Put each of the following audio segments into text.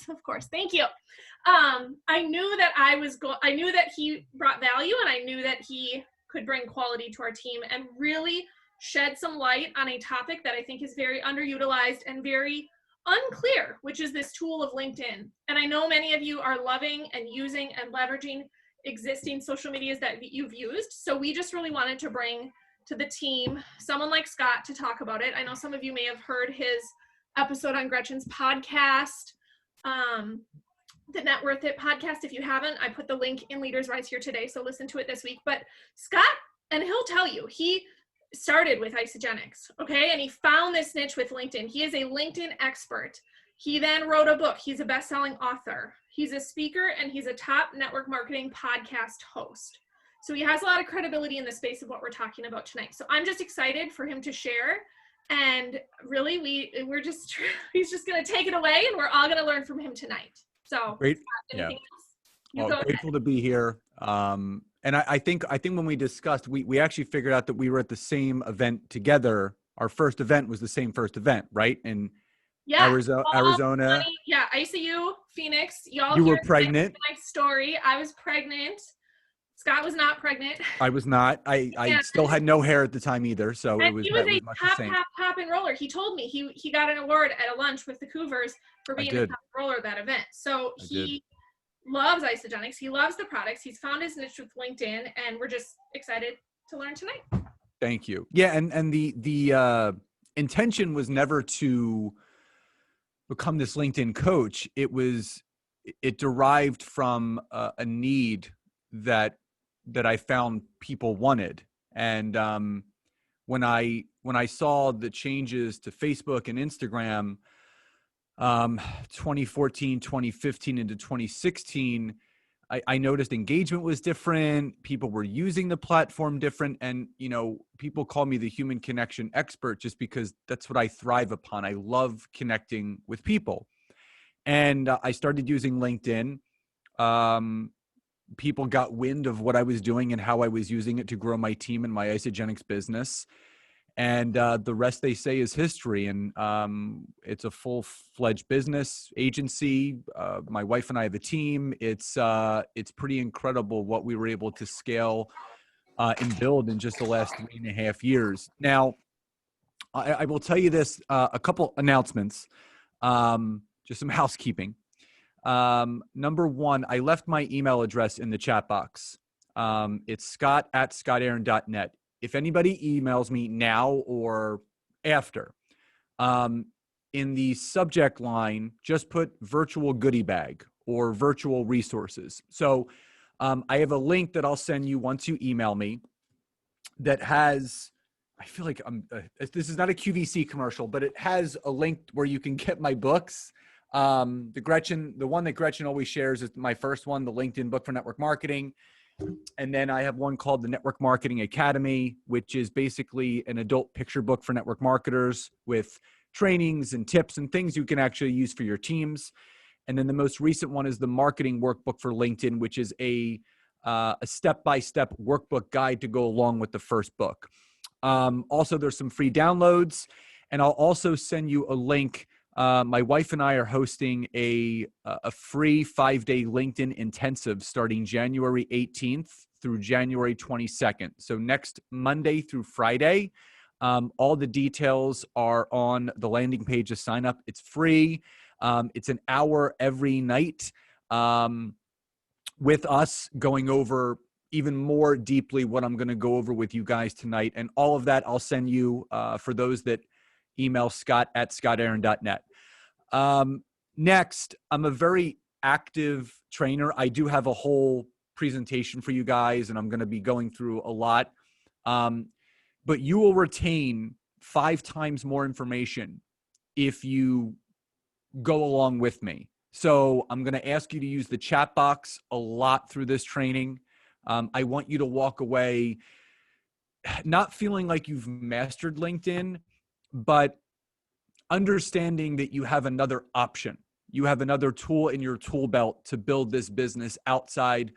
Of course. Thank you. I knew that I knew that he brought value, and I knew that he could bring quality to our team and really shed some light on a topic that I think is very underutilized and very unclear, which is this tool of LinkedIn. And I know many of you are loving and using and leveraging existing social medias that you've used. So we just really wanted to bring to the team someone like Scott to talk about it. I know some of you may have heard his episode on Gretchen's podcast, the Net Worth It podcast. If you haven't, I put the link in Leaders Rise here today, so listen to it this week. But Scott, and he'll tell you, he started with Isagenix, okay? And he found this niche with LinkedIn. He is a LinkedIn expert. He then wrote a book. He's a best-selling author. He's a speaker, and he's a top network marketing podcast host. So he has a lot of credibility in the space of what we're talking about tonight. So I'm just excited for him to share. And really, he's just going to take it away, and we're all going to learn from him tonight. So great. Yeah. Well, grateful to be here. And I think when we discussed, we actually figured out that we were at the same event together. Our first event was the same first event, right? In Arizona. Yeah, ICU, Phoenix. You were pregnant. My story. I was pregnant. Scott was not pregnant. I was not. I still had no hair at the time either. So he was a top enroller. He told me he got an award at a lunch with the Cougars for being a top enroller at that event. So he loves Isagenix. He loves the products. He's found his niche with LinkedIn, and we're just excited to learn tonight. Thank you. Yeah, and the intention was never to become this LinkedIn coach. It derived from a need that I found people wanted. And when I saw the changes to Facebook and Instagram, 2014, 2015 into 2016, I noticed engagement was different. People were using the platform different. And, people call me the human connection expert just because that's what I thrive upon. I love connecting with people. And I started using LinkedIn. People got wind of what I was doing and how I was using it to grow my team and my Isagenix business. And the rest, they say, is history. And it's a full-fledged business agency. My wife and I have a team. It's pretty incredible what we were able to scale and build in just the last 3.5 years. Now, I will tell you this, a couple announcements, just some housekeeping. Number one, I left my email address in the chat box. It's scott@scottaaron.net. If anybody emails me now or after, in the subject line, just put virtual goodie bag or virtual resources. So I have a link that I'll send you once you email me that has, I feel like this is not a QVC commercial, but it has a link where you can get my books. The one that Gretchen always shares is my first one, the LinkedIn book for network marketing. And then I have one called the Network Marketing Academy, which is basically an adult picture book for network marketers with trainings and tips and things you can actually use for your teams. And then the most recent one is the Marketing Workbook for LinkedIn, which is a step-by-step workbook guide to go along with the first book. Also, there's some free downloads, and I'll also send you a link. My wife and I are hosting a free 5-day LinkedIn intensive starting January 18th through January 22nd. So next Monday through Friday. All the details are on the landing page to sign up. It's free. It's an hour every night with us going over even more deeply what I'm going to go over with you guys tonight. And all of that I'll send you for those that email scott@scottaaron.net. Next, I'm a very active trainer. I do have a whole presentation for you guys, and I'm going to be going through a lot. But you will retain 5 times more information if you go along with me. So I'm going to ask you to use the chat box a lot through this training. I want you to walk away not feeling like you've mastered LinkedIn, but understanding that you have another option. You have another tool in your tool belt to build this business outside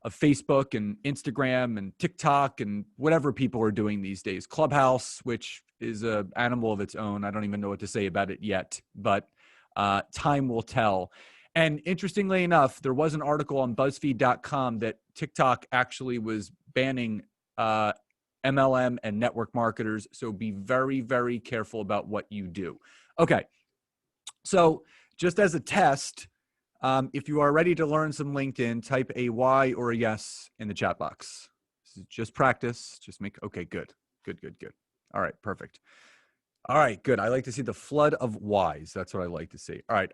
of Facebook and Instagram and TikTok and whatever people are doing these days. Clubhouse, which is an animal of its own. I don't even know what to say about it yet, but time will tell. And interestingly enough, there was an article on BuzzFeed.com that TikTok actually was banning MLM and network marketers. So be very, very careful about what you do. Okay. So just as a test, if you are ready to learn some LinkedIn, type a Y or a yes in the chat box. This is just practice. Just make, okay, good. All right, perfect. All right, good. I like to see the flood of Ys. That's what I like to see. All right.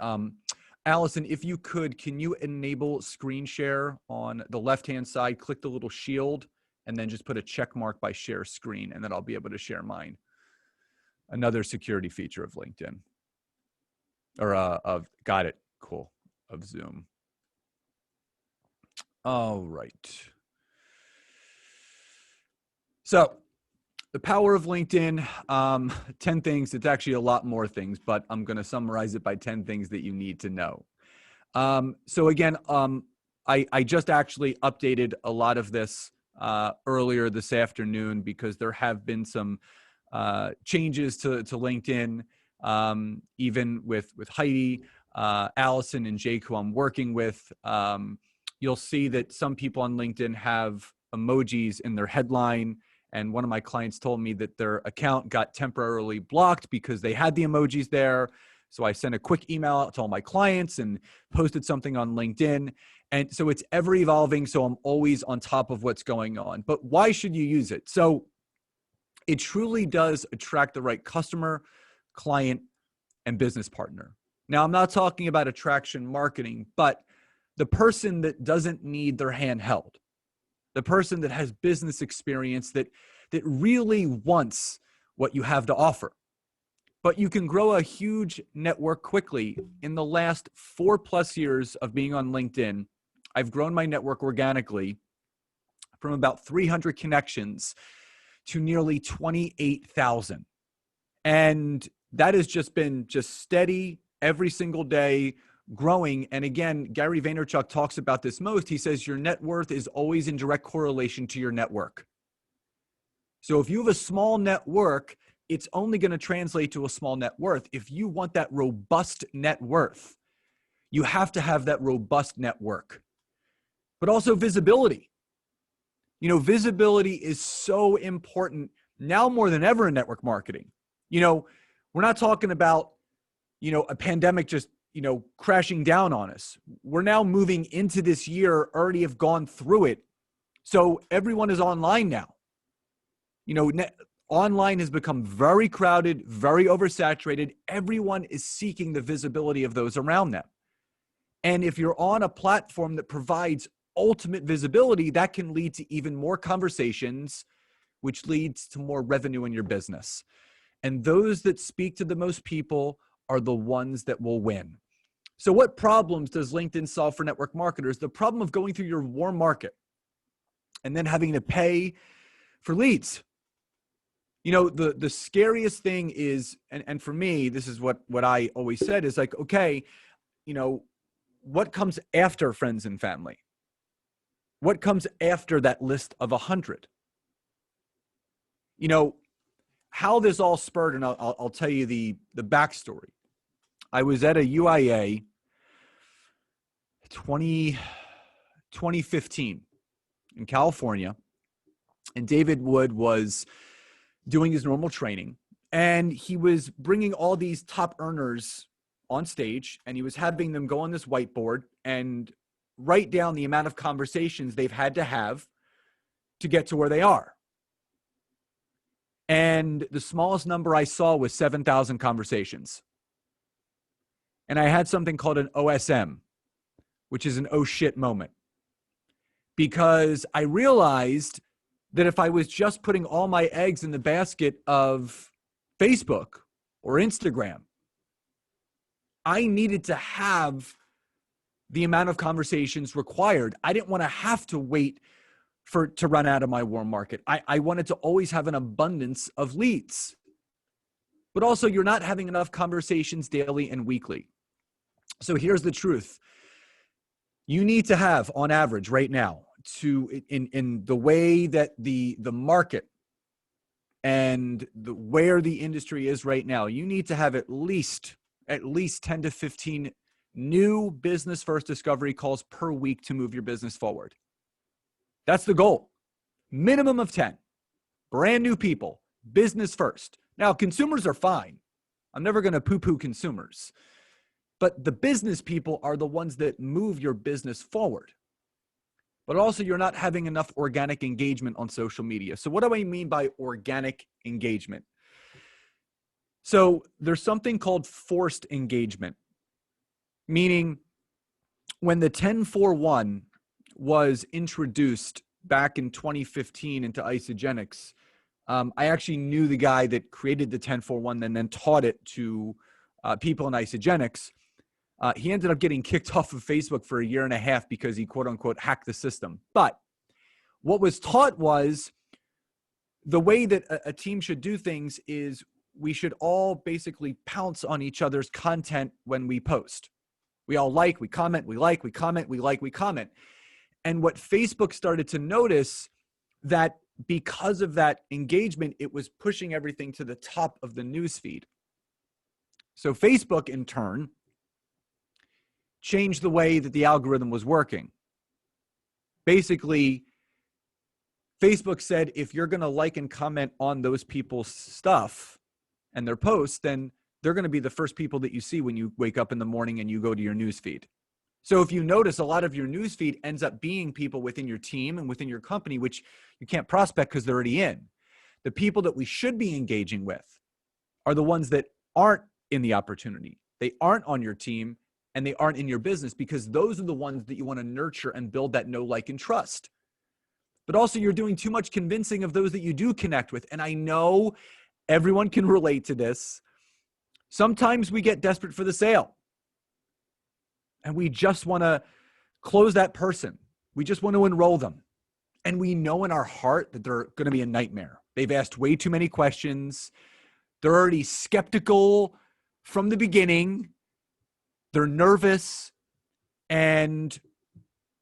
Allison, if you could, can you enable screen share on the left-hand side? Click the little shield and then just put a check mark by share screen, and then I'll be able to share mine. Another security feature of LinkedIn. Or got it. Cool. Of Zoom. All right. So the power of LinkedIn, 10 things. It's actually a lot more things, but I'm going to summarize it by 10 things that you need to know. So again, I just actually updated a lot of this earlier this afternoon because there have been some changes to LinkedIn, even with Heidi, Allison, and Jake, who I'm working with. You'll see that some people on LinkedIn have emojis in their headline. And one of my clients told me that their account got temporarily blocked because they had the emojis there. So I sent a quick email out to all my clients and posted something on LinkedIn. And so it's ever evolving. So I'm always on top of what's going on. But why should you use it? So it truly does attract the right customer, client, and business partner. Now, I'm not talking about attraction marketing, but the person that doesn't need their hand held, the person that has business experience that really wants what you have to offer. But you can grow a huge network quickly. In the last 4+ years of being on LinkedIn, I've grown my network organically from about 300 connections to nearly 28,000. And that has just been steady every single day, growing. And again, Gary Vaynerchuk talks about this most. He says your net worth is always in direct correlation to your network. So if you have a small network, it's only going to translate to a small net worth. If you want that robust net worth, you have to have that robust network. But also visibility. You know, visibility is so important now more than ever in network marketing. You know, we're not talking about, a pandemic just, crashing down on us. We're now moving into this year, already have gone through it. So everyone is online now. Online has become very crowded, very oversaturated. Everyone is seeking the visibility of those around them. And if you're on a platform that provides ultimate visibility, that can lead to even more conversations, which leads to more revenue in your business. And those that speak to the most people are the ones that will win. So what problems does LinkedIn solve for network marketers? The problem of going through your warm market and then having to pay for leads. The scariest thing is, and for me, this is what I always said is like, okay, what comes after friends and family? What comes after that list of 100? How this all spurred, and I'll tell you the backstory. I was at a UIA 2015 in California, and David Wood was doing his normal training, and he was bringing all these top earners on stage, and he was having them go on this whiteboard and write down the amount of conversations they've had to have to get to where they are. And the smallest number I saw was 7,000 conversations. And I had something called an OSM, which is an oh shit moment. Because I realized that if I was just putting all my eggs in the basket of Facebook or Instagram, I needed to have the amount of conversations required. I didn't want to have to wait to run out of my warm market. I wanted to always have an abundance of leads. But also, you're not having enough conversations daily and weekly. So here's the truth. You need to have, on average right now, in the way that the market and where the industry is right now, you need to have at least 10 to 15 new business first discovery calls per week to move your business forward. That's the goal. Minimum of 10. Brand new people, business first. Now, consumers are fine. I'm never going to poo-poo consumers. But the business people are the ones that move your business forward. But also, you're not having enough organic engagement on social media. So what do I mean by organic engagement? So there's something called forced engagement, meaning when the 10-4-1 was introduced back in 2015 into Isagenix, I actually knew the guy that created the 10-4-1 and then taught it to people in Isagenix. He ended up getting kicked off of Facebook for a year and a half because he quote unquote hacked the system. But what was taught was the way that a team should do things is we should all basically pounce on each other's content when we post. We all like, we comment, we like, we comment, we like, we comment. And what Facebook started to notice that because of that engagement, it was pushing everything to the top of the newsfeed. So Facebook, in turn, changed the way that the algorithm was working. Basically, Facebook said, if you're going to like and comment on those people's stuff and their posts, then they're going to be the first people that you see when you wake up in the morning and you go to your newsfeed. So if you notice, a lot of your newsfeed ends up being people within your team and within your company, which you can't prospect because they're already in. The people that we should be engaging with are the ones that aren't in the opportunity. They aren't on your team and they aren't in your business, because those are the ones that you want to nurture and build that know, like, and trust. But also, you're doing too much convincing of those that you do connect with. And I know everyone can relate to this. Sometimes we get desperate for the sale and we just want to close that person. We just want to enroll them. And we know in our heart that they're going to be a nightmare. They've asked way too many questions. They're already skeptical from the beginning. They're nervous, and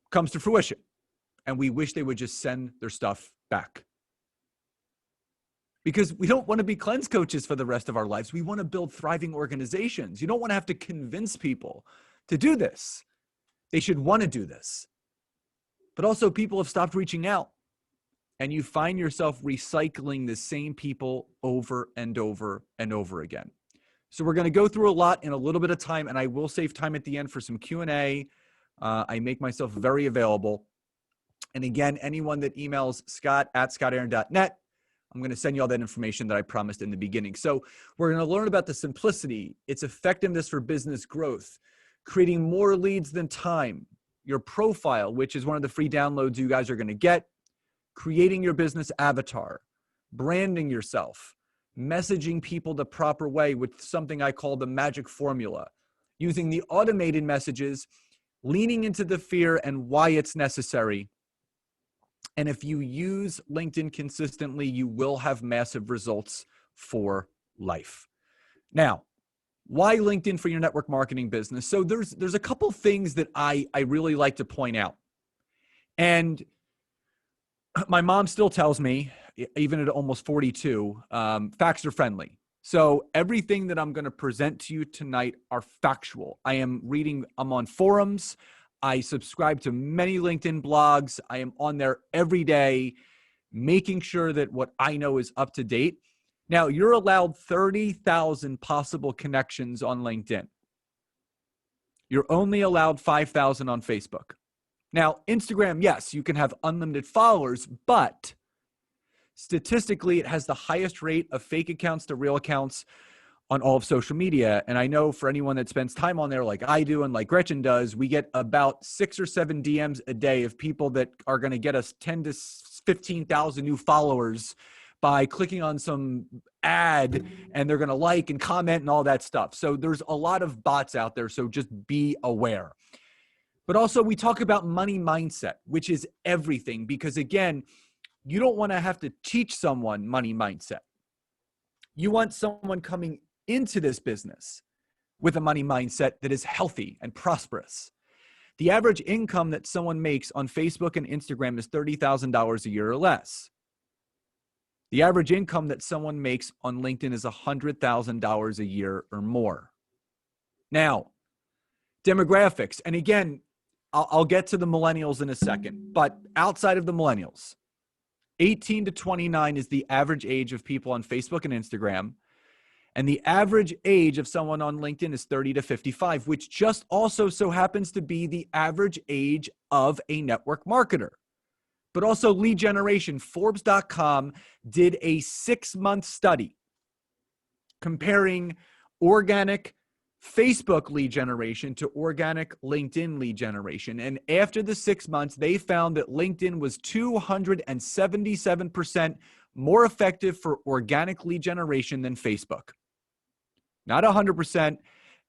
comes to fruition. And we wish they would just send their stuff back. Because we don't want to be cleanse coaches for the rest of our lives. We want to build thriving organizations. You don't want to have to convince people to do this. They should want to do this. But also, people have stopped reaching out. And you find yourself recycling the same people over and over and over again. So we're going to go through a lot in a little bit of time, and I will save time at the end for some Q&A. I make myself very available. And again, anyone that emails scott@scottaaron.net, I'm going to send you all that information that I promised in the beginning. So we're going to learn about the simplicity, its effectiveness for business growth, creating more leads than time, your profile, which is one of the free downloads you guys are going to get, creating your business avatar, branding yourself, messaging people the proper way with something I call the magic formula, using the automated messages, leaning into the fear and why it's necessary. And if you use LinkedIn consistently, you will have massive results for life. Now, why LinkedIn for your network marketing business? So there's a couple things that I really like to point out. And my mom still tells me, even at almost 42, facts are friendly. So everything that I'm going to present to you tonight are factual. I'm on forums. I subscribe to many LinkedIn blogs. I am on there every day, making sure that what I know is up to date. Now, you're allowed 30,000 possible connections on LinkedIn. You're only allowed 5,000 on Facebook. Now, Instagram, yes, you can have unlimited followers, but statistically, it has the highest rate of fake accounts to real accounts on all of social media. And I know for anyone that spends time on there like I do and like Gretchen does, we get about 6 or 7 DMs a day of people that are going to get us 10 to 15,000 new followers by clicking on some ad, and they're going to like and comment and all that stuff. So there's a lot of bots out there. So just be aware. But also, we talk about money mindset, which is everything, because again, you don't want to have to teach someone money mindset. You want someone coming into this business with a money mindset that is healthy and prosperous. The average income that someone makes on Facebook and Instagram is $30,000 a year or less. The average income that someone makes on LinkedIn is $100,000 a year or more. Now, Demographics. And again, I'll get to the millennials in a second, but outside of the millennials, 18 to 29 is the average age of people on Facebook and Instagram. And the average age of someone on LinkedIn is 30 to 55, which just also so happens to be the average age of a network marketer. But also lead generation. Forbes.com did a 6-month study comparing organic Facebook lead generation to organic LinkedIn lead generation. And after the 6 months, they found that LinkedIn was 277% more effective for organic lead generation than Facebook. Not 100%,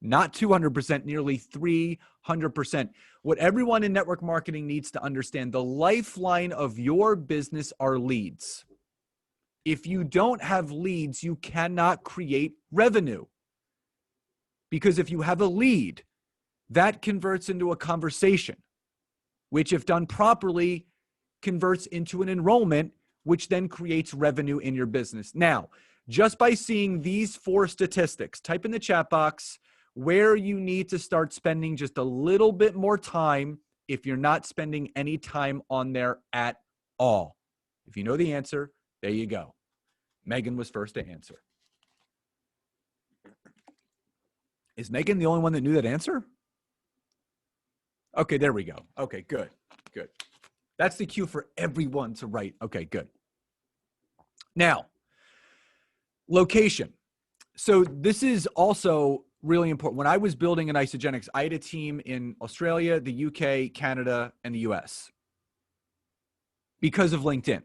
not 200%, nearly 300%. What everyone in network marketing needs to understand, the lifeline of your business are leads. If you don't have leads, you cannot create revenue. Because if you have a lead, that converts into a conversation, which if done properly, converts into an enrollment, which then creates revenue in your business. Now, just by seeing these 4 statistics, type in the chat box where you need to start spending just a little bit more time if you're not spending any time on there at all. If you know the answer, there you go. Megan was first to answer. Is Megan the only one that knew that answer? Okay, there we go. Okay, good, good. That's the cue for everyone to write. Okay, good. Now, location. So this is also really important. When I was building an Isagenix, I had a team in Australia, the UK, Canada, and the US because of LinkedIn.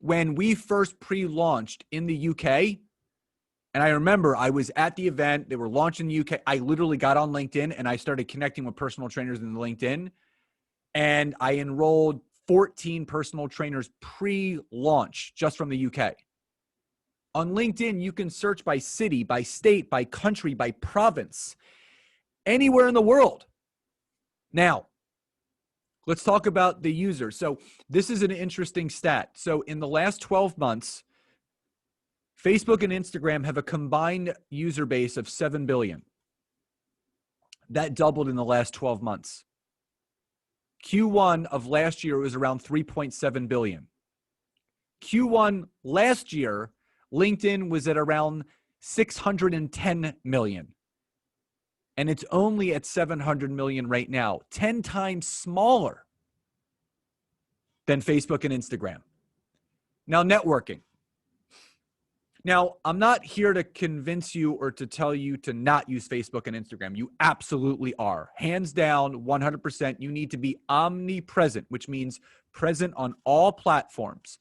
When we first pre-launched in the UK, and I remember I was at the event, they were launching the UK. I literally got on LinkedIn and I started connecting with personal trainers in LinkedIn. And I enrolled 14 personal trainers pre-launch just from the UK. On LinkedIn, you can search by city, by state, by country, by province, anywhere in the world. Now, let's talk about the users. So this is an interesting stat. So in the last 12 months, Facebook and Instagram have a combined user base of 7 billion. That doubled in the last 12 months. Q1 of last year was around 3.7 billion. Q1 last year, LinkedIn was at around 610 million. And it's only at 700 million right now, 10 times smaller than Facebook and Instagram. Now, networking. Now, I'm not here to convince you or to tell you to not use Facebook and Instagram. You absolutely are. Hands down, 100%. You need to be omnipresent, which means present on all platforms.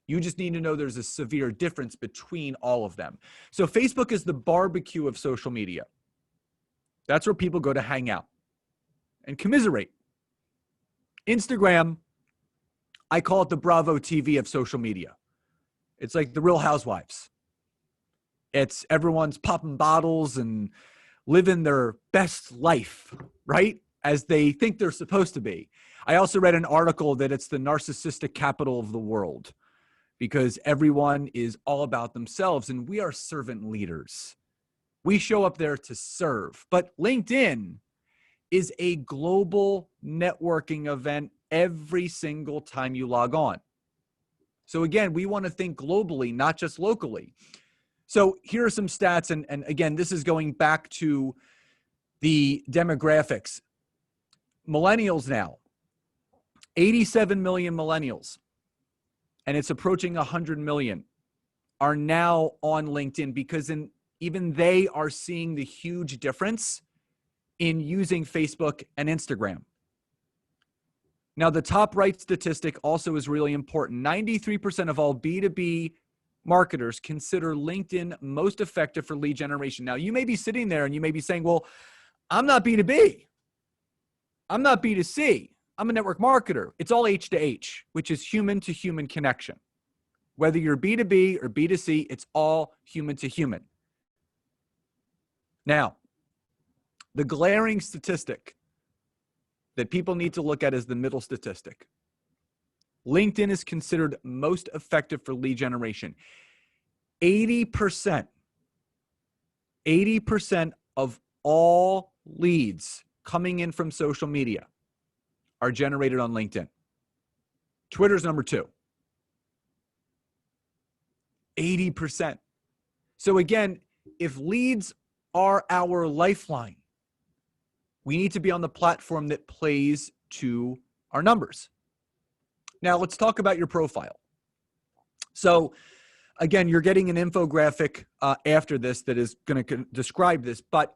You just need to know there's a severe difference between all of them. So Facebook is the barbecue of social media. That's where people go to hang out and commiserate. Instagram, I call it the Bravo TV of social media. It's like the Real Housewives. It's everyone's popping bottles and living their best life, right? As they think they're supposed to be. I also read an article that it's the narcissistic capital of the world because everyone is all about themselves and we are servant leaders. We show up there to serve. But LinkedIn is a global networking event every single time you log on. So again, we want to think globally, not just locally. So here are some stats. And again, this is going back to the demographics. Millennials now, 87 million millennials, and it's approaching 100 million are now on LinkedIn because even they are seeing the huge difference in using Facebook and Instagram. Now, the top right statistic also is really important. 93% of all B2B marketers consider LinkedIn most effective for lead generation. Now, you may be sitting there and you may be saying, well, I'm not B2B. I'm not B2C. I'm a network marketer. It's all H to H, which is human to human connection. Whether you're B2B or B2C, it's all human to human. Now, the glaring statistic that people need to look at is the middle statistic. LinkedIn is considered most effective for lead generation. 80% of all leads coming in from social media are generated on LinkedIn. Twitter's number 2. 80%. So again, if leads are our lifeline, we need to be on the platform that plays to our numbers. Now, let's talk about your profile. So again, you're getting an infographic after this that is going to describe this, but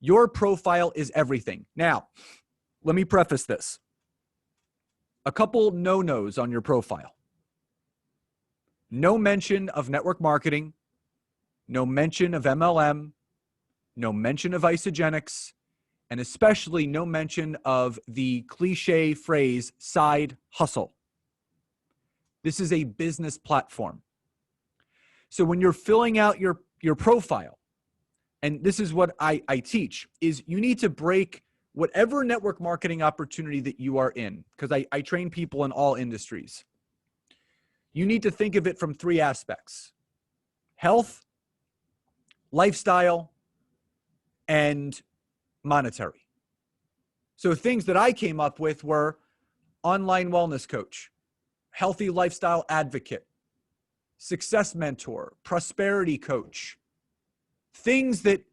your profile is everything. Now, let me preface this. A couple no-nos on your profile. No mention of network marketing, no mention of MLM, no mention of Isagenix, and especially no mention of the cliche phrase side hustle. This is a business platform. So when you're filling out your profile, and this is what I teach, is you need to break whatever network marketing opportunity that you are in, because I train people in all industries. You need to think of it from 3 aspects: health, lifestyle, and monetary. So things that I came up with were online wellness coach, healthy lifestyle advocate, success mentor, prosperity coach, things that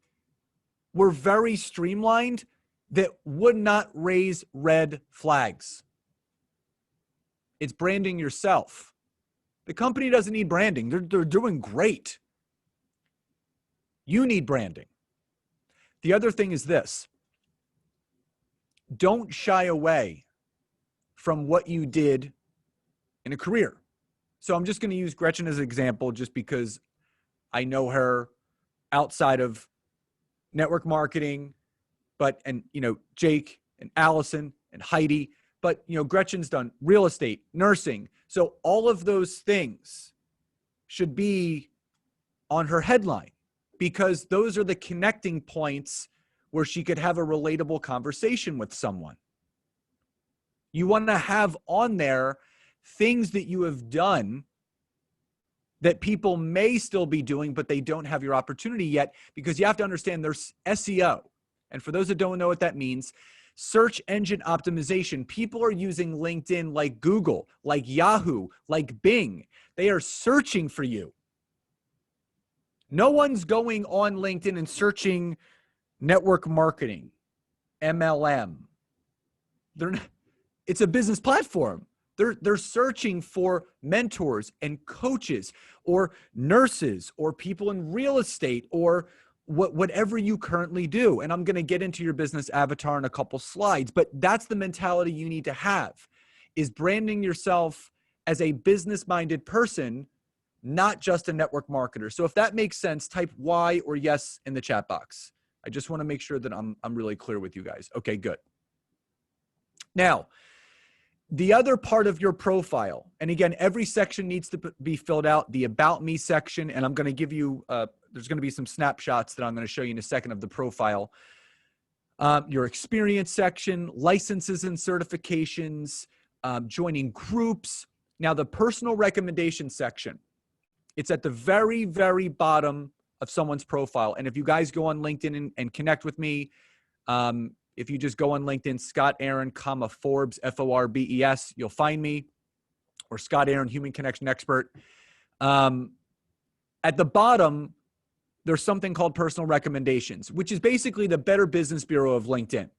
were very streamlined that would not raise red flags. It's branding yourself. The company doesn't need branding. They're doing great. You need branding. The other thing is this: don't shy away from what you did in a career. So I'm just going to use Gretchen as an example just because I know her outside of network marketing, and Jake and Allison and Heidi, but Gretchen's done real estate, nursing. So all of those things should be on her headline because those are the connecting points where she could have a relatable conversation with someone. You want to have on there things that you have done that people may still be doing, but they don't have your opportunity yet, because you have to understand there's SEO. And for those that don't know what that means, search engine optimization. People are using LinkedIn like Google, like Yahoo, like Bing. They are searching for you. No one's going on LinkedIn and searching network marketing, MLM. It's a business platform. They're searching for mentors and coaches or nurses or people in real estate or whatever you currently do. And I'm going to get into your business avatar in a couple slides, but that's the mentality you need to have, is branding yourself as a business-minded person, not just a network marketer. So if that makes sense, type Y or yes in the chat box. I just want to make sure that I'm really clear with you guys. Okay, good. Now, the other part of your profile, and again, every section needs to be filled out, the About Me section, and I'm going to give you, there's going to be some snapshots that I'm going to show you in a second of the profile. Your experience section, licenses and certifications, joining groups. Now, the personal recommendation section, it's at the very, very bottom of someone's profile. And if you guys go on LinkedIn and connect with me, if you just go on LinkedIn, Scott Aaron, Forbes, Forbes, you'll find me, or Scott Aaron, Human Connection Expert. At the bottom, there's something called personal recommendations, which is basically the Better Business Bureau of LinkedIn.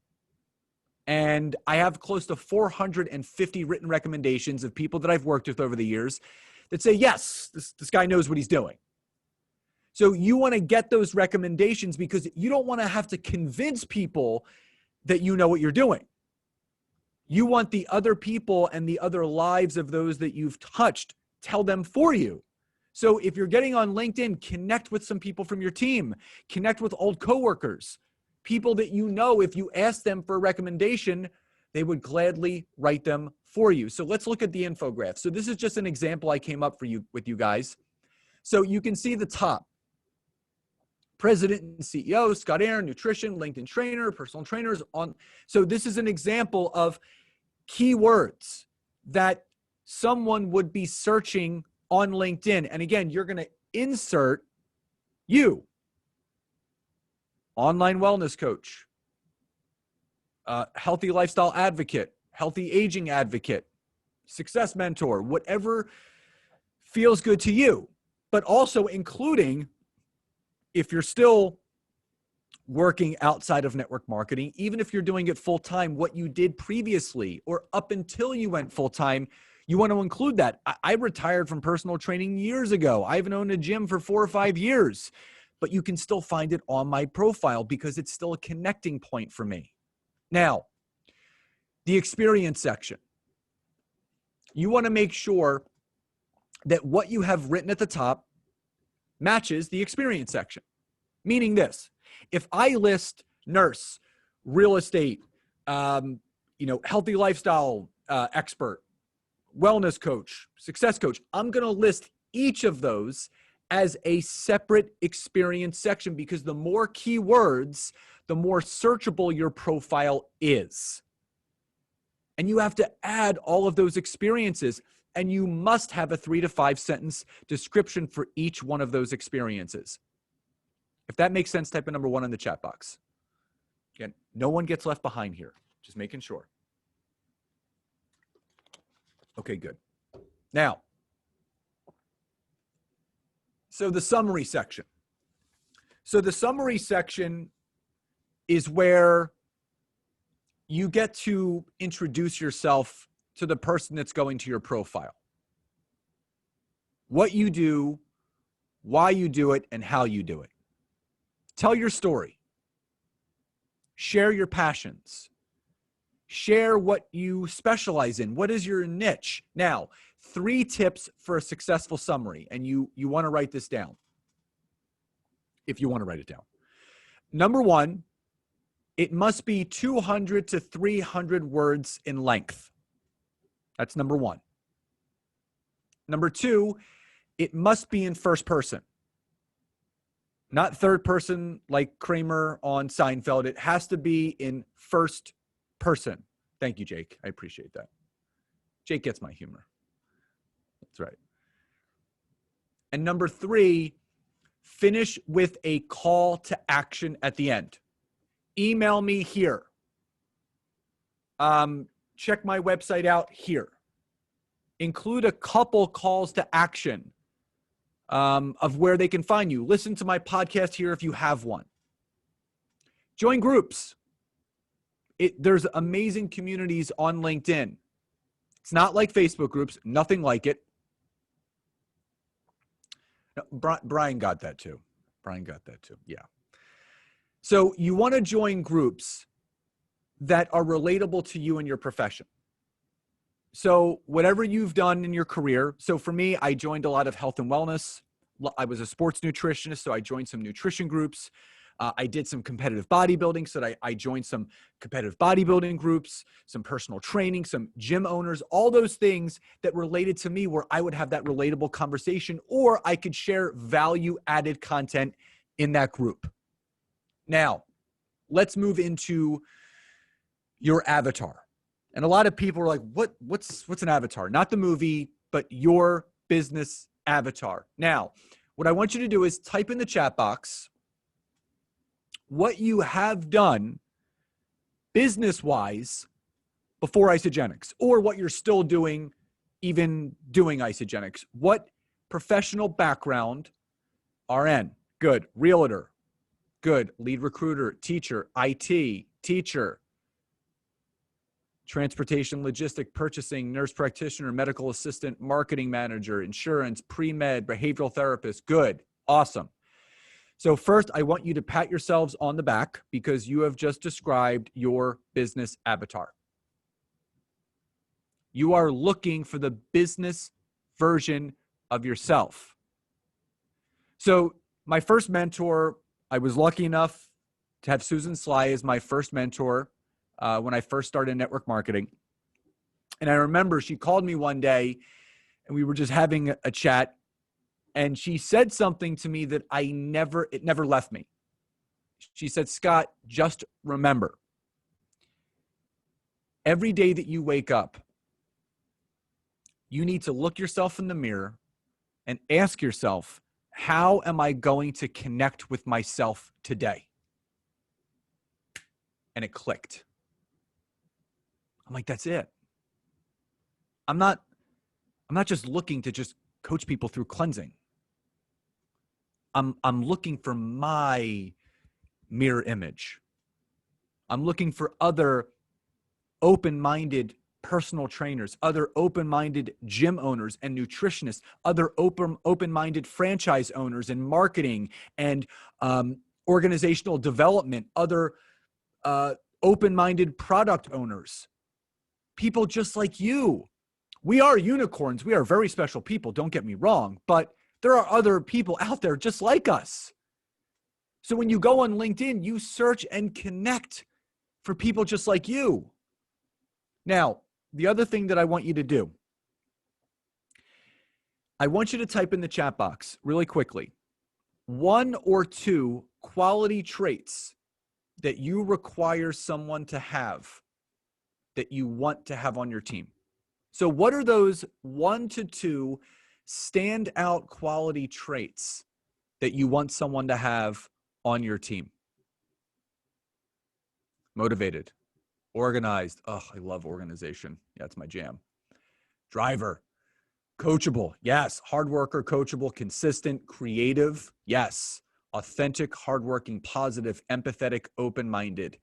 And I have close to 450 written recommendations of people that I've worked with over the years that say, yes, this guy knows what he's doing. So you want to get those recommendations because you don't want to have to convince people that you know what you're doing. You want the other people and the other lives of those that you've touched, tell them for you. So if you're getting on LinkedIn, connect with some people from your team, connect with old coworkers, people that you know, if you ask them for a recommendation, they would gladly write them for you. So let's look at the infograph. So this is just an example I came up with you guys. So you can see the top. President and CEO, Scott Aaron, nutrition, LinkedIn trainer, personal trainers on. So this is an example of keywords that someone would be searching on LinkedIn. And again, you're going to insert you, online wellness coach, healthy lifestyle advocate, healthy aging advocate, success mentor, whatever feels good to you, but also including if you're still working outside of network marketing, even if you're doing it full time, what you did previously or up until you went full time, you want to include that. I retired from personal training years ago. I haven't owned a gym for 4 or 5 years, but you can still find it on my profile because it's still a connecting point for me. Now, the experience section. You want to make sure that what you have written at the top matches the experience section. Meaning this, if I list nurse, real estate, healthy lifestyle expert, wellness coach, success coach, I'm going to list each of those as a separate experience section because the more keywords, the more searchable your profile is. And you have to add all of those experiences, and you must have a 3 to 5 sentence description for each one of those experiences. If that makes sense, type in number 1 in the chat box. Again, no one gets left behind here. Just making sure. Okay, good. Now, so the summary section. So the summary section is where you get to introduce yourself to the person that's going to your profile. What you do, why you do it, and how you do it. Tell your story. Share your passions. Share what you specialize in. What is your niche? Now, 3 tips for a successful summary, and you want to write this down if you want to write it down. Number 1, it must be 200 to 300 words in length. That's number 1. Number 2, it must be in first person. Not third person like Kramer on Seinfeld. It has to be in first person. Thank you, Jake. I appreciate that. Jake gets my humor. That's right. And number 3, finish with a call to action at the end. Email me here. Check my website out here. Include a couple calls to action of where they can find you. Listen to my podcast here if you have one. Join groups. There's amazing communities on LinkedIn. It's not like Facebook groups, nothing like it. No, Brian got that too. Yeah. So you want to join groups that are relatable to you and your profession. So whatever you've done in your career. So for me, I joined a lot of health and wellness. I was a sports nutritionist, so I joined some nutrition groups. I did some competitive bodybuilding, so I joined some competitive bodybuilding groups, some personal training, some gym owners, all those things that related to me where I would have that relatable conversation or I could share value-added content in that group. Now, let's move into your avatar. And a lot of people are like, what's an avatar? Not the movie, but your business avatar. Now, what I want you to do is type in the chat box what you have done business-wise before Isagenix, or what you're still doing, even doing Isagenix. What professional background? RN, good. Realtor, good. Lead recruiter, teacher, IT, teacher, transportation, logistic, purchasing, nurse practitioner, medical assistant, marketing manager, insurance, pre-med, behavioral therapist. Good. Awesome. So first, I want you to pat yourselves on the back because you have just described your business avatar. You are looking for the business version of yourself. So my first mentor, I was lucky enough to have Susan Sly as my first mentor when I first started network marketing. And I remember she called me one day and we were just having a chat. And she said something to me that it never left me. She said, Scott, just remember, every day that you wake up, you need to look yourself in the mirror and ask yourself, how am I going to connect with myself today? And it clicked. I'm like, that's it. I'm not just looking to just coach people through cleansing. I'm looking for my mirror image. I'm looking for other open-minded personal trainers, other open-minded gym owners and nutritionists, other open-minded franchise owners in marketing and organizational development, other open-minded product owners, people just like you. We are unicorns. We are very special people. Don't get me wrong, but there are other people out there just like us. So when you go on LinkedIn, you search and connect for people just like you. Now, the other thing that I want you to do, I want you to type in the chat box really quickly, 1 or 2 quality traits that you require someone to have that you want to have on your team. So what are those 1 to 2 standout quality traits that you want someone to have on your team? Motivated, organized. Oh, I love organization. Yeah, it's my jam. Driver, coachable. Yes. Hard worker, coachable, consistent, creative. Yes. Authentic, hardworking, positive, empathetic, open-minded,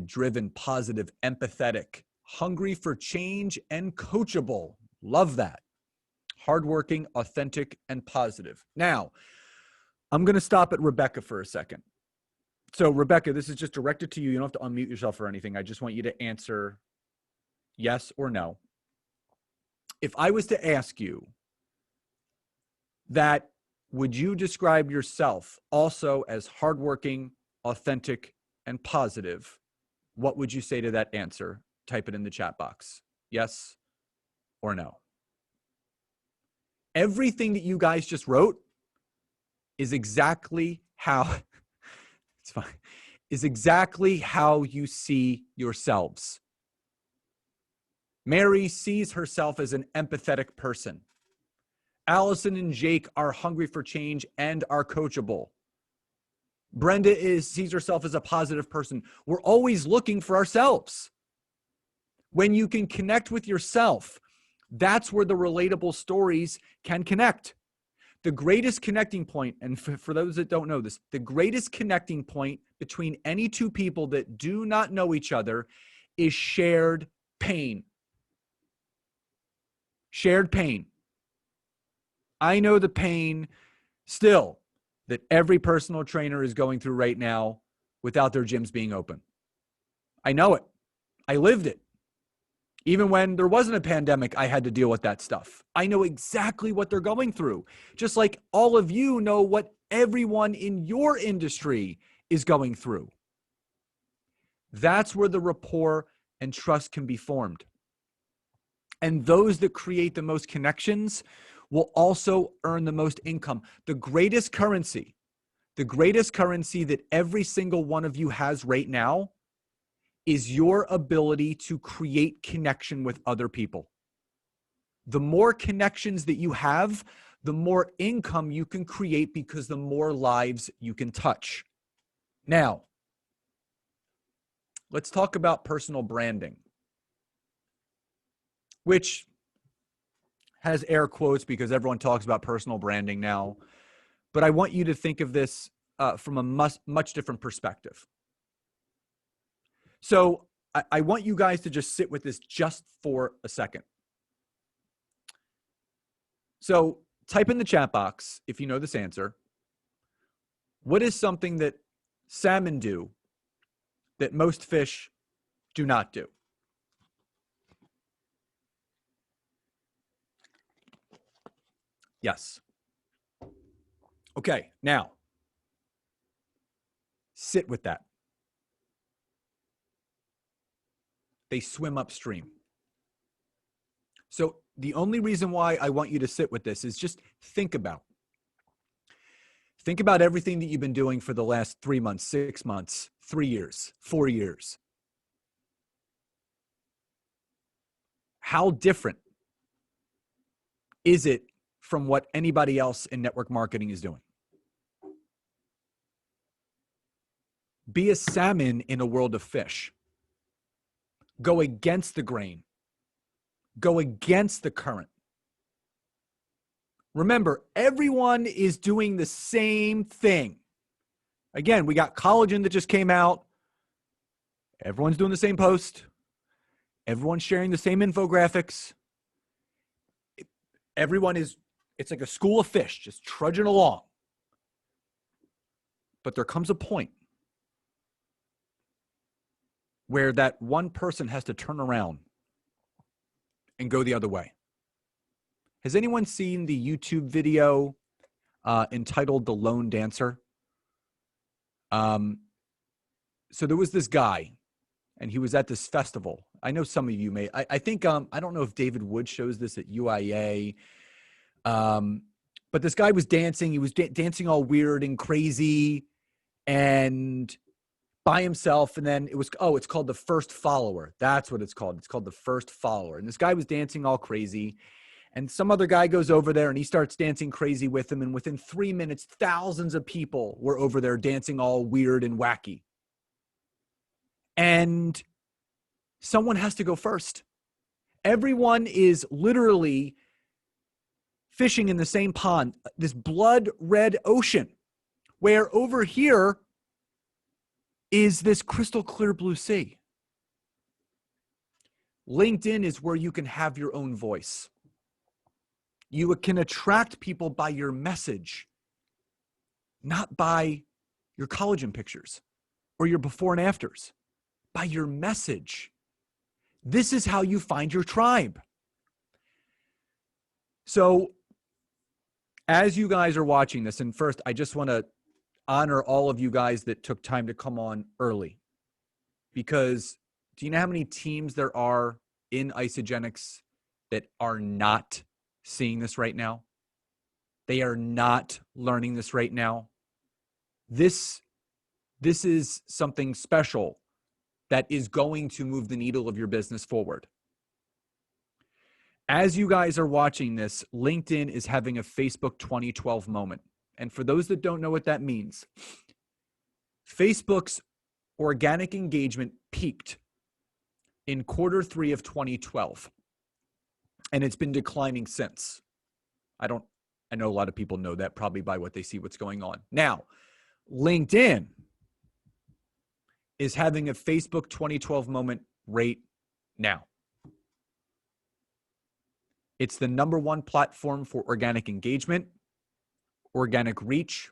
driven, positive, empathetic, hungry for change, and coachable. Love that. Hardworking, authentic, and positive. Now, I'm going to stop at Rebecca for a second. So, Rebecca, this is just directed to you. You don't have to unmute yourself or anything. I just want you to answer yes or no. If I was to ask you that, would you describe yourself also as hardworking, authentic, and positive? What would you say to that answer? Type it in the chat box. Yes or no? Everything that you guys just wrote is exactly how, it's fine, is exactly how you see yourselves. Mary sees herself as an empathetic person. Allison and Jake are hungry for change and are coachable. Brenda sees herself as a positive person. We're always looking for ourselves. When you can connect with yourself, that's where the relatable stories can connect. The greatest connecting point, and for those that don't know this, the greatest connecting point between any two people that do not know each other is shared pain. Shared pain. I know the pain still that every personal trainer is going through right now without their gyms being open. I know it. I lived it. Even when there wasn't a pandemic, I had to deal with that stuff. I know exactly what they're going through. Just like all of you know what everyone in your industry is going through. That's where the rapport and trust can be formed. And those that create the most connections will also earn the most income. The greatest currency that every single one of you has right now is your ability to create connection with other people. The more connections that you have, the more income you can create because the more lives you can touch. Now, let's talk about personal branding, which has air quotes because everyone talks about personal branding now. But I want you to think of this from a much different perspective. So I want you guys to just sit with this just for a second. So type in the chat box if you know this answer. What is something that salmon do that most fish do not do? Yes. Okay, now sit with that. They swim upstream. So the only reason why I want you to sit with this is just think about everything that you've been doing for the last 3 months, 6 months, 3 years, 4 years. How different is it from what anybody else in network marketing is doing? Be a salmon in a world of fish. Go against the grain. Go against the current. Remember, everyone is doing the same thing. Again, we got collagen that just came out. Everyone's doing the same post. Everyone's sharing the same infographics. It's like a school of fish just trudging along. But there comes a point where that one person has to turn around and go the other way. Has anyone seen the YouTube video entitled The Lone Dancer? So there was this guy, and he was at this festival. I know some of you may. I think, I don't know if David Wood shows this at UIA, but this guy was dancing. He was dancing all weird and crazy and by himself. And then it's called The First Follower. That's what it's called. It's called The First Follower. And this guy was dancing all crazy. And some other guy goes over there and he starts dancing crazy with him. And within 3 minutes, thousands of people were over there dancing all weird and wacky. And someone has to go first. Everyone is literally fishing in the same pond, this blood red ocean, where over here is this crystal clear blue sea. LinkedIn is where you can have your own voice. You can attract people by your message, not by your collagen pictures or your before and afters, by your message. This is how you find your tribe. So as you guys are watching this, and first, I just want to honor all of you guys that took time to come on early, because do you know how many teams there are in Isagenix that are not seeing this right now? They are not learning this right now. This is something special that is going to move the needle of your business forward. As you guys are watching this, LinkedIn is having a Facebook 2012 moment. And for those that don't know what that means, Facebook's organic engagement peaked in Q3 of 2012. And it's been declining since. I know a lot of people know that probably by what they see what's going on. Now, LinkedIn is having a Facebook 2012 moment right now. It's the #1 platform for organic engagement, organic reach,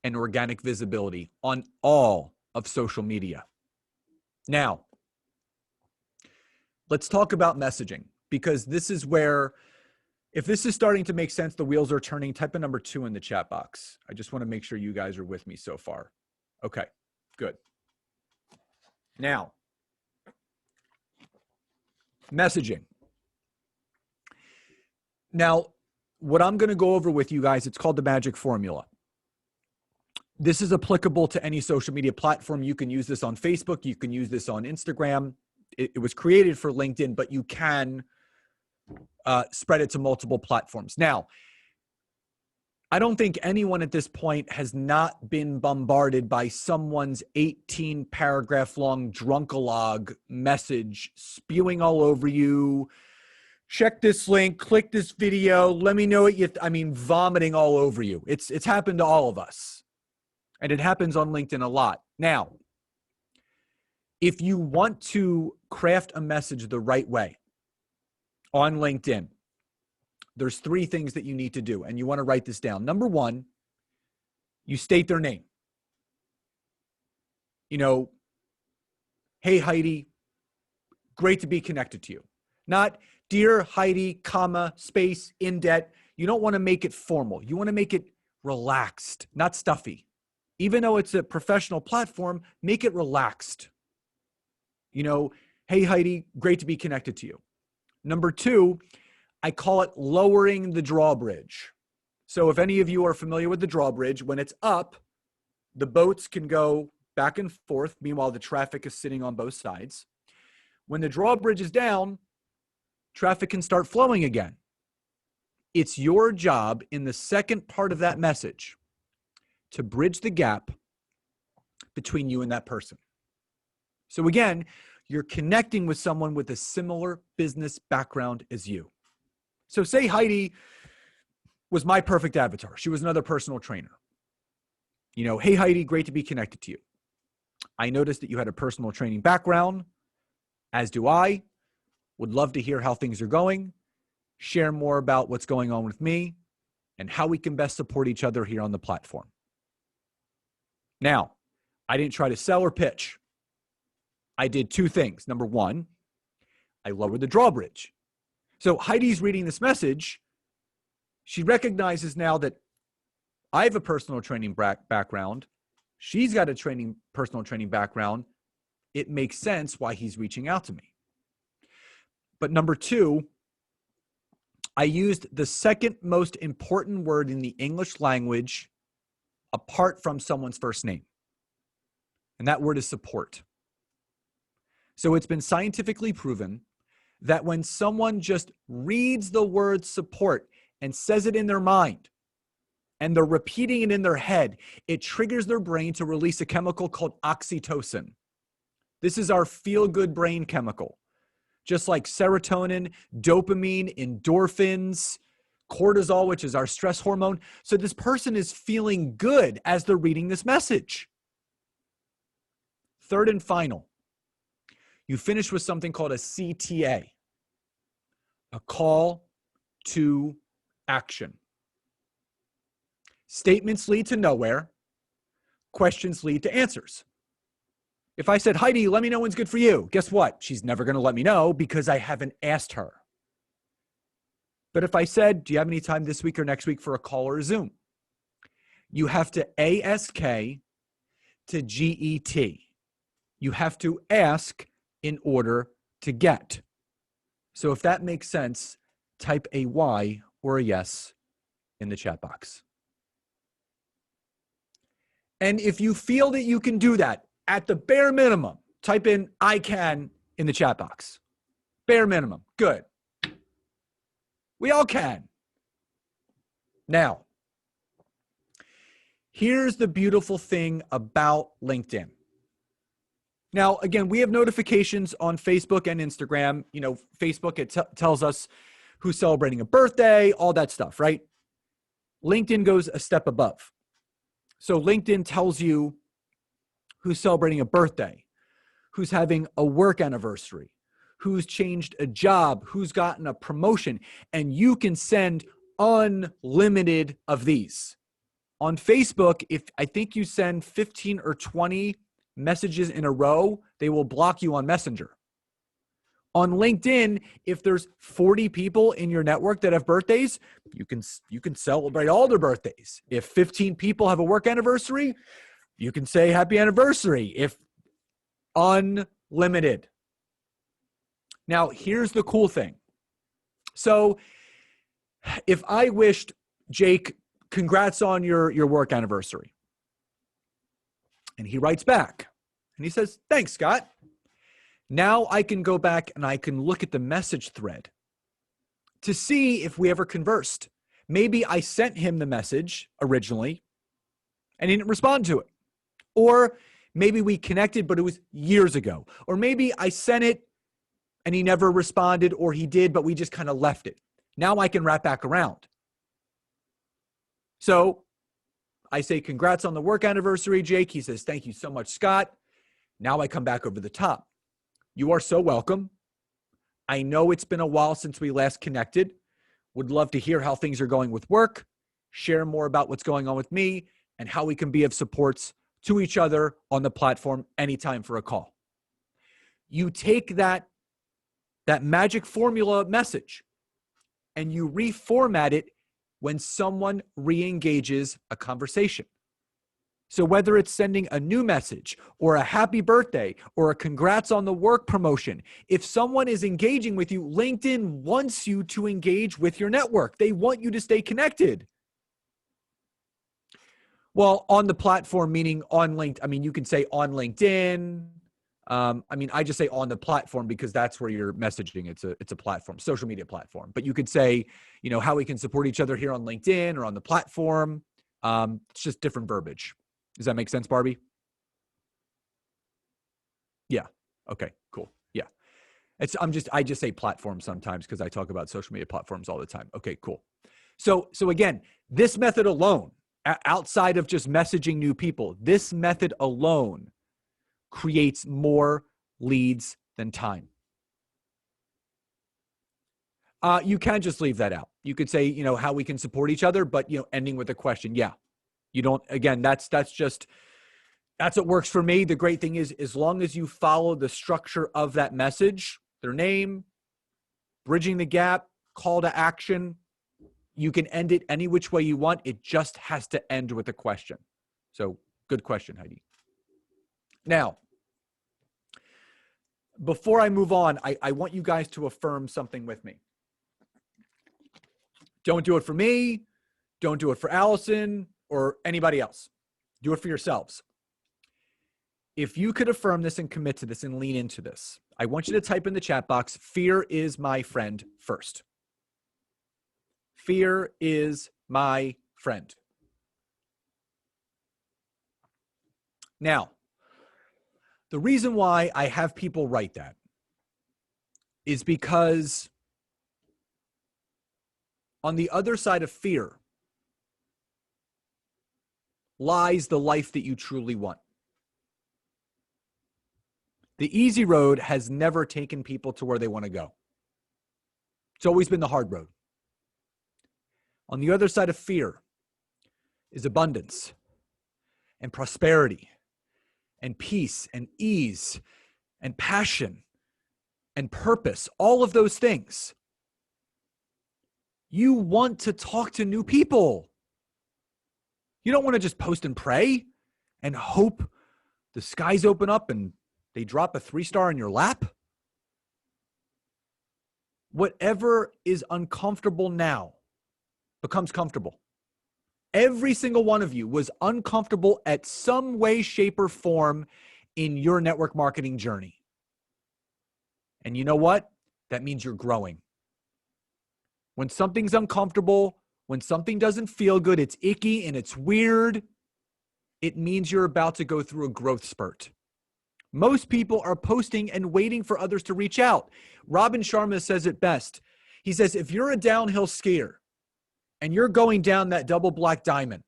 and organic visibility on all of social media. Now, let's talk about messaging, because this is where, if this is starting to make sense, the wheels are turning. Type a number 2 in the chat box. I just want to make sure you guys are with me so far. Okay, good. Now, messaging. Now, what I'm going to go over with you guys, it's called the magic formula. This is applicable to any social media platform. You can use this on Facebook. You can use this on Instagram. It was created for LinkedIn, but you can spread it to multiple platforms. Now, I don't think anyone at this point has not been bombarded by someone's 18-paragraph long drunkalog message spewing all over you. Check this link, click this video, let me know what you vomiting all over you. It's happened to all of us. And it happens on LinkedIn a lot. Now, if you want to craft a message the right way on LinkedIn, there's 3 things that you need to do, and you want to write this down. Number 1, you state their name. Hey, Heidi, great to be connected to you. Not, dear Heidi, comma, space, in debt. You don't want to make it formal. You want to make it relaxed, not stuffy. Even though it's a professional platform, make it relaxed. Hey, Heidi, great to be connected to you. Number 2, I call it lowering the drawbridge. So if any of you are familiar with the drawbridge, when it's up, the boats can go back and forth. Meanwhile, the traffic is sitting on both sides. When the drawbridge is down, traffic can start flowing again. It's your job in the second part of that message to bridge the gap between you and that person. So again, you're connecting with someone with a similar business background as you. So say Heidi was my perfect avatar. She was another personal trainer. You know, hey, Heidi, great to be connected to you. I noticed that you had a personal training background, as do I. Would love to hear how things are going, share more about what's going on with me, and how we can best support each other here on the platform. Now, I didn't try to sell or pitch. I did two things. Number one, I lowered the drawbridge. So Heidi's reading this message. She recognizes now that I have a personal training background. She's got a personal training background. It makes sense why he's reaching out to me. But number two, I used the second most important word in the English language apart from someone's first name. And that word is support. So it's been scientifically proven that when someone just reads the word support and says it in their mind, and they're repeating it in their head, it triggers their brain to release a chemical called oxytocin. This is our feel-good brain chemical. Just like serotonin, dopamine, endorphins, cortisol, which is our stress hormone. So this person is feeling good as they're reading this message. Third and final, you finish with something called a CTA, a call to action. Statements lead to nowhere. Questions lead to answers. If I said, Heidi, let me know when's good for you, guess what? She's never going to let me know because I haven't asked her. But if I said, do you have any time this week or next week for a call or a Zoom? You have to ASK to GET. You have to ask in order to get. So if that makes sense, type a Y or a yes in the chat box. And if you feel that you can do that, at the bare minimum, type in I can in the chat box. Bare minimum. Good. We all can. Now, here's the beautiful thing about LinkedIn. Now, again, we have notifications on Facebook and Instagram. You know, Facebook, it tells us who's celebrating a birthday, all that stuff, right? LinkedIn goes a step above. So LinkedIn tells you who's celebrating a birthday, who's having a work anniversary, who's changed a job, who's gotten a promotion, and you can send unlimited of these. On Facebook, if I think you send 15 or 20 messages in a row, they will block you on Messenger. On LinkedIn, if there's 40 people in your network that have birthdays, you can celebrate all their birthdays. If 15 people have a work anniversary, you can say happy anniversary. If unlimited. Now, here's the cool thing. So if I wished Jake, congrats on your work anniversary, and he writes back and he says, thanks, Scott. Now I can go back and I can look at the message thread to see if we ever conversed. Maybe I sent him the message originally and he didn't respond to it. Or maybe we connected, but it was years ago. Or maybe I sent it and he never responded, or he did, but we just kind of left it. Now I can wrap back around. So I say, congrats on the work anniversary, Jake. He says, thank you so much, Scott. Now I come back over the top. You are so welcome. I know it's been a while since we last connected. Would love to hear how things are going with work, share more about what's going on with me, and how we can be of supports to each other on the platform anytime for a call. You take that magic formula message and you reformat it when someone re-engages a conversation. So whether it's sending a new message or a happy birthday or a congrats on the work promotion, if someone is engaging with you, LinkedIn wants you to engage with your network. They want you to stay connected. Well, on the platform, meaning on LinkedIn, I mean, you can say on LinkedIn. I just say on the platform because that's where you're messaging. It's a platform, social media platform. But you could say, you know, how we can support each other here on LinkedIn or on the platform. It's just different verbiage. Does that make sense, Barbie? Yeah. Okay, cool. I just say platform sometimes because I talk about social media platforms all the time. Okay, cool. So again, this method alone, outside of just messaging new people, this method alone creates more leads than time. You can just leave that out. You could say, how we can support each other, but, ending with a question. Yeah. You don't, again, that's what works for me. The great thing is, as long as you follow the structure of that message, their name, bridging the gap, call to action, you can end it any which way you want. It just has to end with a question. So good question, Heidi. Now, before I move on, I want you guys to affirm something with me. Don't do it for me. Don't do it for Allison or anybody else. Do it for yourselves. If you could affirm this and commit to this and lean into this, I want you to type in the chat box, fear is my friend first. Fear is my friend. Now, the reason why I have people write that is because on the other side of fear lies the life that you truly want. The easy road has never taken people to where they want to go. It's always been the hard road. On the other side of fear is abundance and prosperity and peace and ease and passion and purpose, all of those things. You want to talk to new people. You don't want to just post and pray and hope the skies open up and they drop a 3-star in your lap. Whatever is uncomfortable now becomes comfortable. Every single one of you was uncomfortable at some way, shape, or form in your network marketing journey. And you know what? That means you're growing. When something's uncomfortable, when something doesn't feel good, it's icky and it's weird, it means you're about to go through a growth spurt. Most people are posting and waiting for others to reach out. Robin Sharma says it best. He says, if you're a downhill skier and you're going down that double black diamond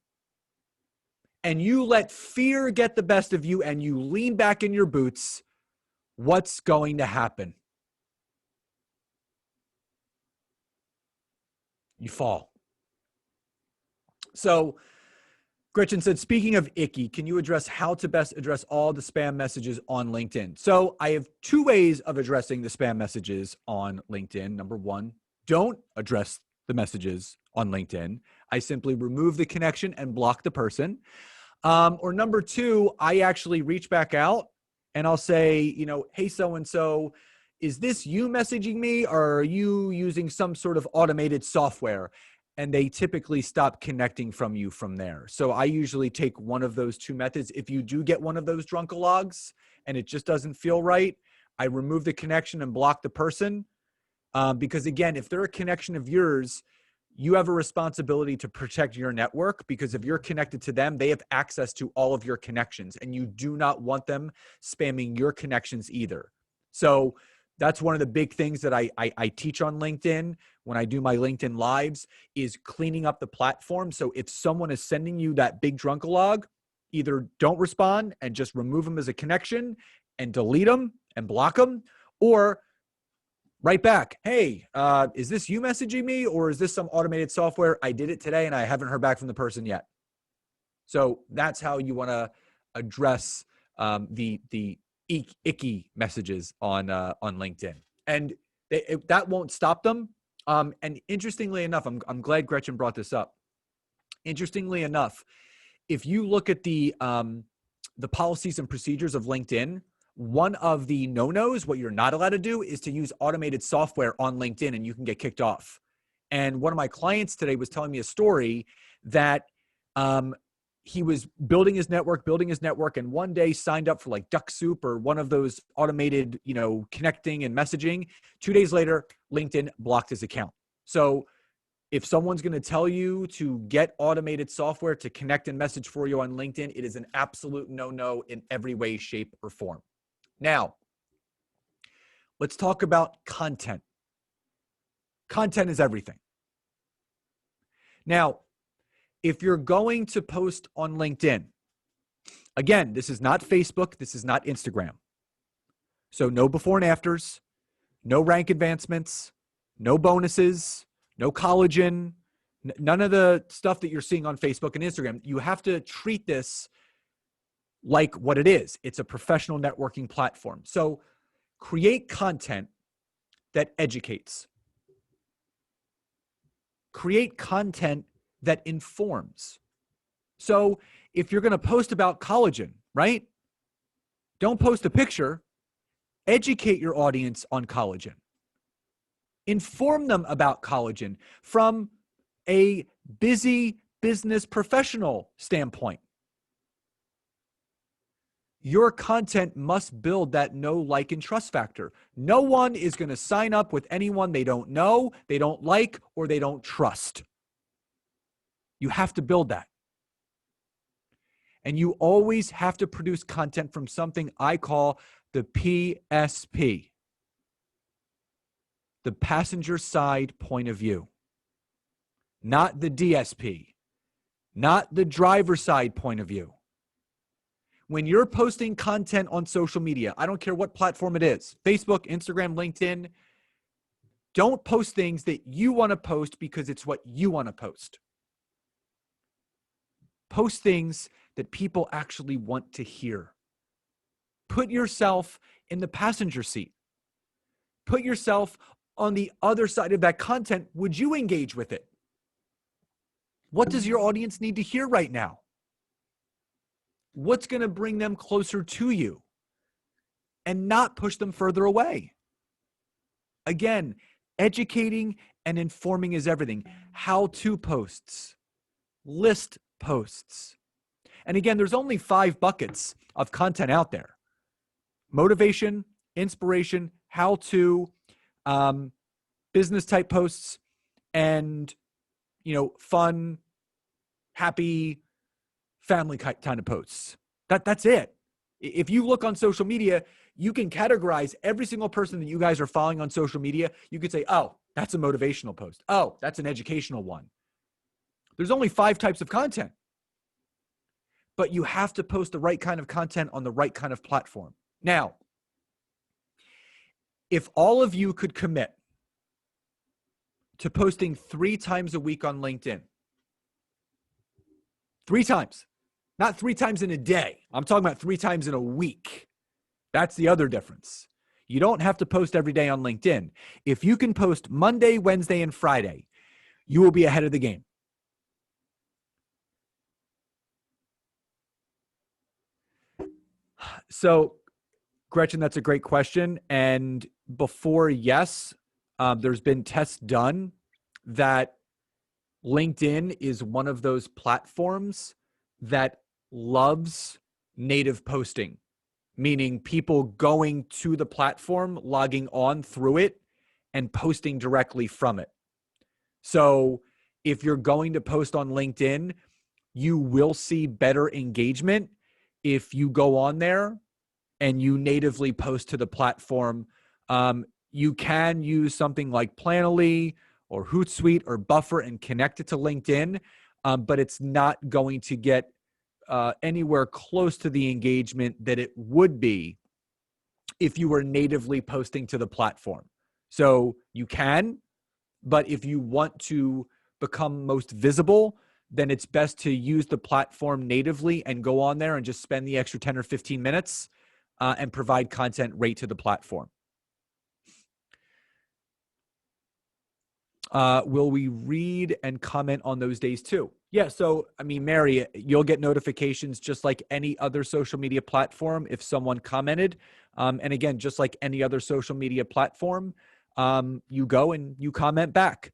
and you let fear get the best of you and you lean back in your boots, what's going to happen? You fall. So Gretchen said, speaking of icky, can you address how to best address all the spam messages on LinkedIn? So I have 2 ways of addressing the spam messages on LinkedIn. Number 1, don't address the messages on LinkedIn. I simply remove the connection and block the person. Or number 2, I actually reach back out and I'll say, hey, so-and-so, is this you messaging me or are you using some sort of automated software? And they typically stop connecting from you from there. So I usually take one of those 2 methods. If you do get one of those drunkalogs and it just doesn't feel right, I remove the connection and block the person. Because again, if they're a connection of yours, you have a responsibility to protect your network, because if you're connected to them, they have access to all of your connections and you do not want them spamming your connections either. So that's one of the big things that I teach on LinkedIn when I do my LinkedIn lives is cleaning up the platform. So if someone is sending you that big drunkalog, either don't respond and just remove them as a connection and delete them and block them, or write back, hey, is this you messaging me or is this some automated software? I did it today and I haven't heard back from the person yet. So that's how you want to address the icky messages on LinkedIn, and that won't stop them. And interestingly enough, I'm glad Gretchen brought this up. Interestingly enough, if you look at the policies and procedures of LinkedIn, one of the no-nos, what you're not allowed to do, is to use automated software on LinkedIn, and you can get kicked off. And one of my clients today was telling me a story that he was building his network, and one day signed up for like DuckSoup or one of those automated, connecting and messaging. 2 days later, LinkedIn blocked his account. So if someone's going to tell you to get automated software to connect and message for you on LinkedIn, it is an absolute no-no in every way, shape, or form. Now, Let's talk about content. Content is everything. Now, if you're going to post on LinkedIn, again, this is not Facebook, this is not Instagram. So no before and afters, no rank advancements, no bonuses, no collagen, none of the stuff that you're seeing on Facebook and Instagram. You have to treat this like what it is. It's a professional networking platform. So create content that educates. Create content that informs. So if you're going to post about collagen, right? Don't post a picture. Educate your audience on collagen. Inform them about collagen from a busy business professional standpoint. Your content must build that know, like, and trust factor. No one is going to sign up with anyone they don't know, they don't like, or they don't trust. You have to build that. And you always have to produce content from something I call the PSP, the passenger side point of view, not the DSP, not the driver side point of view. When you're posting content on social media, I don't care what platform it is, Facebook, Instagram, LinkedIn, don't post things that you want to post because it's what you want to post. Post things that people actually want to hear. Put yourself in the passenger seat. Put yourself on the other side of that content. Would you engage with it? What does your audience need to hear right now? What's going to bring them closer to you and not push them further away? Again, educating and informing is everything. How-to posts, list posts. And again, there's only 5 buckets of content out there: motivation, inspiration, how-to, business type posts, and, fun, happy, family kind of posts. That's it. If you look on social media, you can categorize every single person that you guys are following on social media. You could say, oh, that's a motivational post. Oh, that's an educational one. There's only 5 types of content. But you have to post the right kind of content on the right kind of platform. Now, if all of you could commit to posting 3 times a week on LinkedIn, 3 times, not 3 times in a day. I'm talking about 3 times in a week. That's the other difference. You don't have to post every day on LinkedIn. If you can post Monday, Wednesday, and Friday, you will be ahead of the game. So, Gretchen, that's a great question. And before, yes, there's been tests done that LinkedIn is one of those platforms that loves native posting, meaning people going to the platform, logging on through it, and posting directly from it. So if you're going to post on LinkedIn, you will see better engagement if you go on there and you natively post to the platform. You can use something like Planoly or Hootsuite or Buffer and connect it to LinkedIn, but it's not going to get anywhere close to the engagement that it would be if you were natively posting to the platform. So you can, but if you want to become most visible, then it's best to use the platform natively and go on there and just spend the extra 10 or 15 minutes and provide content right to the platform. Will we read and comment on those days too? Yeah. So, Mary, you'll get notifications just like any other social media platform if someone commented. And again, just like any other social media platform, you go and you comment back.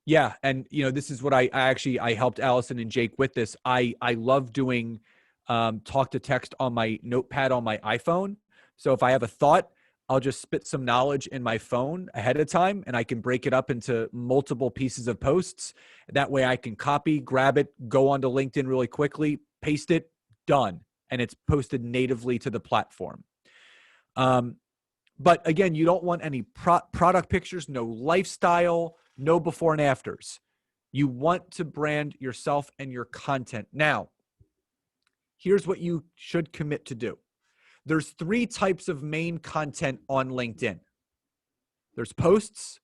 Yeah. And, this is what I helped Allison and Jake with this. I love doing talk to text on my notepad on my iPhone. So if I have a thought, I'll just spit some knowledge in my phone ahead of time, and I can break it up into multiple pieces of posts. That way I can copy, grab it, go onto LinkedIn really quickly, paste it, done. And it's posted natively to the platform. But again, you don't want any product pictures, no lifestyle, no before and afters. You want to brand yourself and your content. Now, here's what you should commit to do. There's 3 types of main content on LinkedIn. There's posts,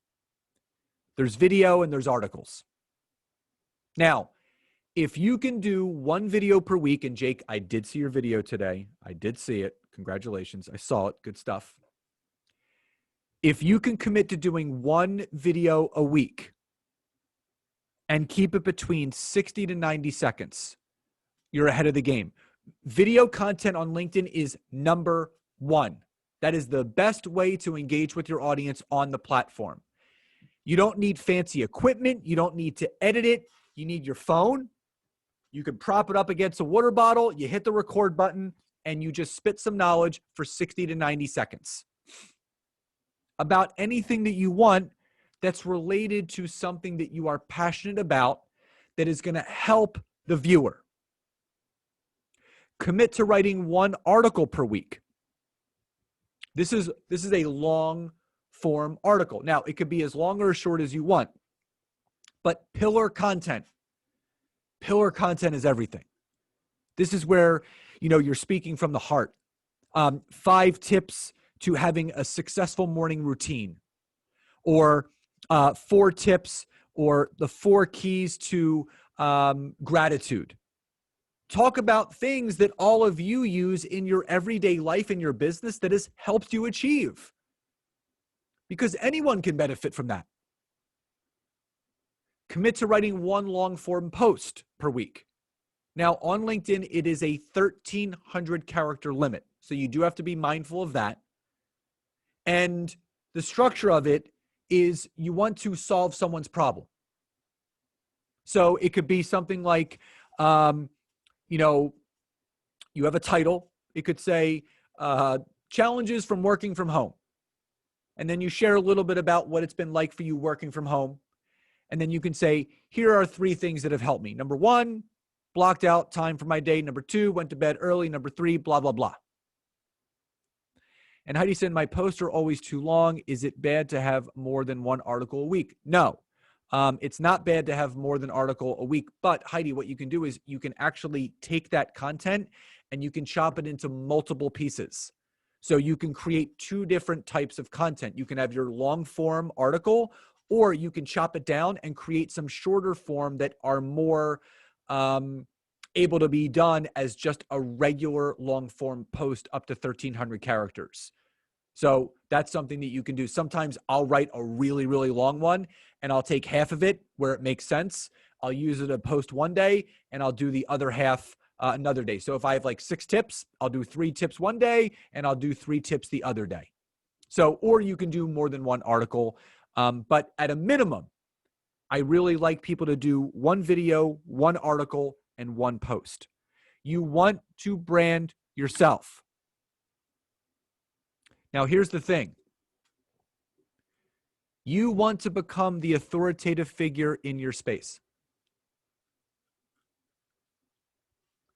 there's video, and there's articles. Now, if you can do 1 video per week, and Jake, I did see your video today. I did see it. Congratulations. I saw it. Good stuff. If you can commit to doing 1 video a week and keep it between 60 to 90 seconds, you're ahead of the game. Video content on LinkedIn is number 1. That is the best way to engage with your audience on the platform. You don't need fancy equipment. You don't need to edit it. You need your phone. You can prop it up against a water bottle. You hit the record button and you just spit some knowledge for 60 to 90 seconds about anything that you want that's related to something that you are passionate about that is going to help the viewer. Commit to writing 1 article per week. This is a long form article. Now, it could be as long or as short as you want, but pillar content is everything. This is where, you're speaking from the heart. 5 tips to having a successful morning routine, or 4 tips, or the 4 keys to gratitude. Talk about things that all of you use in your everyday life, in your business, that has helped you achieve. Because anyone can benefit from that. Commit to writing 1 long form post per week. Now, on LinkedIn, it is a 1,300 character limit. So you do have to be mindful of that. And the structure of it is you want to solve someone's problem. So it could be something like, you have a title. It could say, challenges from working from home. And then you share a little bit about what it's been like for you working from home. And then you can say, here are 3 things that have helped me. Number 1, blocked out time for my day. Number 2, went to bed early. Number 3, blah, blah, blah. And Heidi said, my posts are always too long. Is it bad to have more than 1 article a week? No, it's not bad to have more than article a week. But Heidi, what you can do is you can actually take that content and you can chop it into multiple pieces. So you can create 2 different types of content. You can have your long form article, or you can chop it down and create some shorter form that are more able to be done as just a regular long form post up to 1,300 characters. So that's something that you can do. Sometimes I'll write a really, really long one and I'll take half of it where it makes sense. I'll use it to post one day and I'll do the other half another day. So if I have like 6 tips, I'll do 3 tips one day and I'll do 3 tips the other day. So, or you can do more than 1 article. But at a minimum, I really like people to do 1 video, 1 article, and 1 post. You want to brand yourself. Now, here's the thing. You want to become the authoritative figure in your space.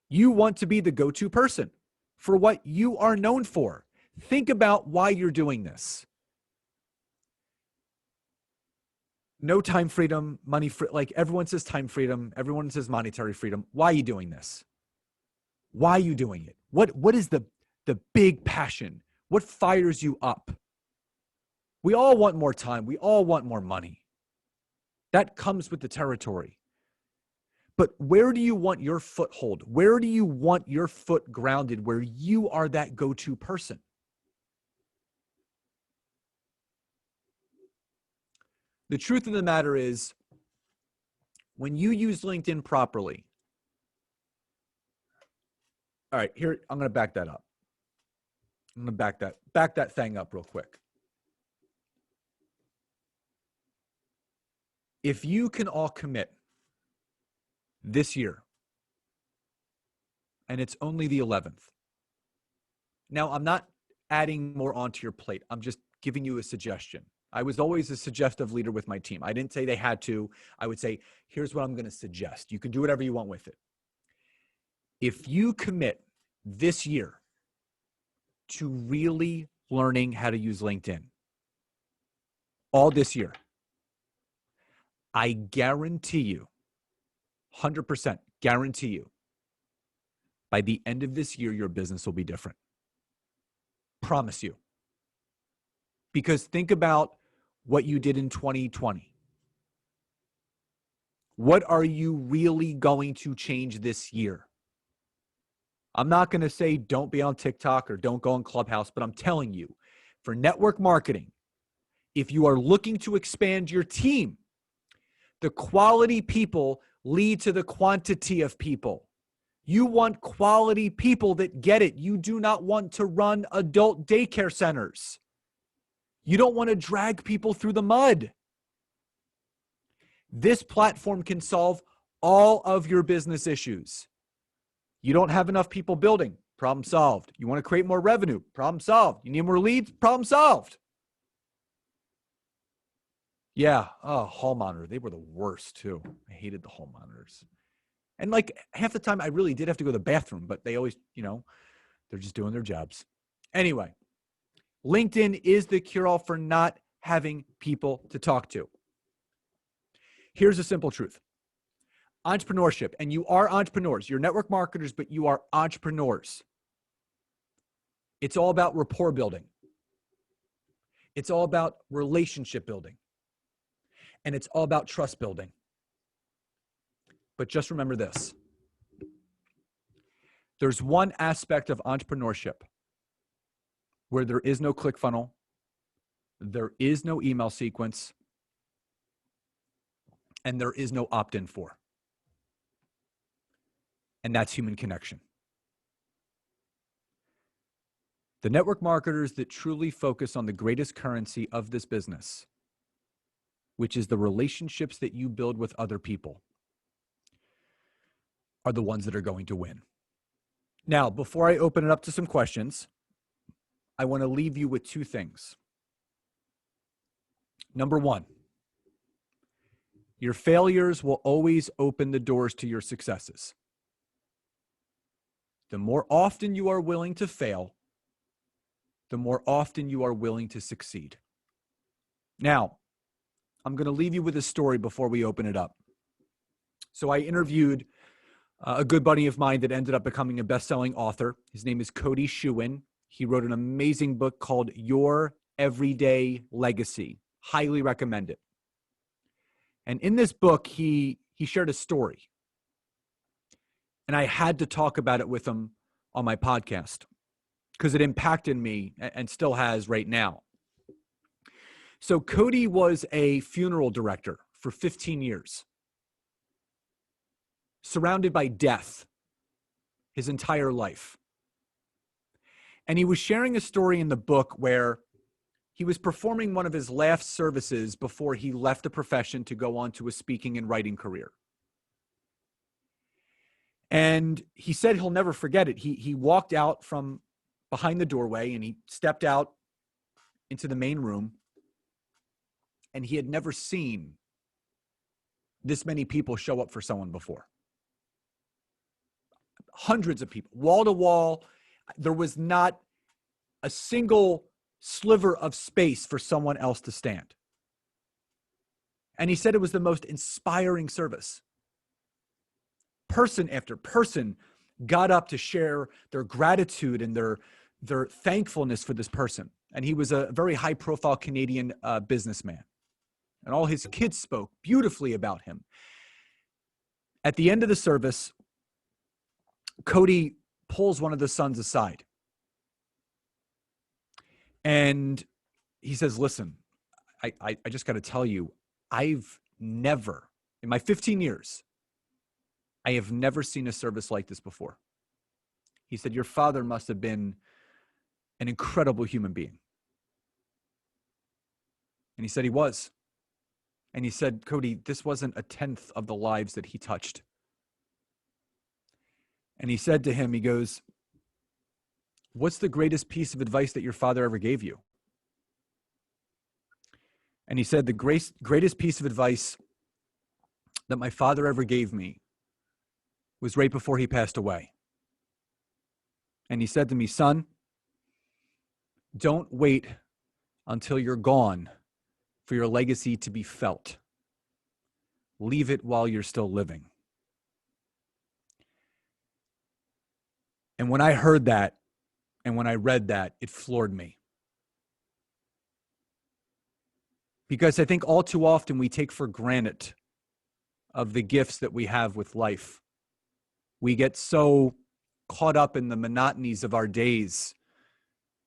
You want to be the go-to person for what you are known for. Think about why you're doing this. No time freedom, money free. Like everyone says time freedom. Everyone says monetary freedom. Why are you doing this? Why are you doing it? What is the big passion? What fires you up? We all want more time. We all want more money. That comes with the territory. But where do you want your foothold? Where do you want your foot grounded where you are that go-to person? The truth of the matter is, when you use LinkedIn properly, all right, here, I'm going to back that up. I'm going to back that thing up real quick. If you can all commit this year, and it's only the 11th. Now, I'm not adding more onto your plate. I'm just giving you a suggestion. I was always a suggestive leader with my team. I didn't say they had to. I would say, here's what I'm going to suggest. You can do whatever you want with it. If you commit this year to really learning how to use LinkedIn. All this year. I guarantee you, 100% guarantee you, by the end of this year, your business will be different. Promise you. Because think about what you did in 2020. What are you really going to change this year? I'm not going to say don't be on TikTok or don't go on Clubhouse, but I'm telling you, for network marketing, if you are looking to expand your team, the quality people lead to the quantity of people. You want quality people that get it. You do not want to run adult daycare centers. You don't want to drag people through the mud. This platform can solve all of your business issues. You don't have enough people building, problem solved. You want to create more revenue, problem solved. You need more leads, problem solved. Yeah, hall monitor. They were the worst too. I hated the hall monitors. And like half the time I really did have to go to the bathroom, but they always, they're just doing their jobs. Anyway, LinkedIn is the cure-all for not having people to talk to. Here's a simple truth. Entrepreneurship, and you are entrepreneurs. You're network marketers, but you are entrepreneurs. It's all about rapport building. It's all about relationship building. And it's all about trust building. But just remember this. There's one aspect of entrepreneurship where there is no ClickFunnels, there is no email sequence, and there is no opt-in for. And that's human connection. The network marketers that truly focus on the greatest currency of this business, which is the relationships that you build with other people, are the ones that are going to win. Now, before I open it up to some questions, I want to leave you with two things. Number one, your failures will always open the doors to your successes. The more often you are willing to fail, the more often you are willing to succeed. Now, I'm going to leave you with a story before we open it up. So I interviewed a good buddy of mine that ended up becoming a best-selling author. His name is Cody Schewin. He wrote an amazing book called Your Everyday Legacy. Highly recommend it. And in this book, he shared a story. And I had to talk about it with him on my podcast because it impacted me and still has right now. So Cody was a funeral director for 15 years, surrounded by death his entire life. And he was sharing a story in the book where he was performing one of his last services before he left the profession to go on to a speaking and writing career. And he said he'll never forget it. He walked out from behind the doorway and he stepped out into the main room, and he had never seen this many people show up for someone before. Hundreds of people, wall to wall. There was not a single sliver of space for someone else to stand. And he said it was the most inspiring service. Person after person got up to share their gratitude and their thankfulness for this person. And he was a very high-profile Canadian businessman. And all his kids spoke beautifully about him. At the end of the service, Cody pulls one of the sons aside. And he says, listen, I just got to tell you, I've never, in my 15 years, I have never seen a service like this before. He said, your father must have been an incredible human being. And he said he was. And he said, Cody, this wasn't a tenth of the lives that he touched. And he said to him, he goes, what's the greatest piece of advice that your father ever gave you? And he said, the greatest piece of advice that my father ever gave me was right before he passed away. And he said to me, son, Don't wait until you're gone for your legacy to be felt. Leave it while you're still living. And when I heard that and when I read that, it floored me. Because I think all too often we take for granted of the gifts that we have with life. We get so caught up in the monotonies of our days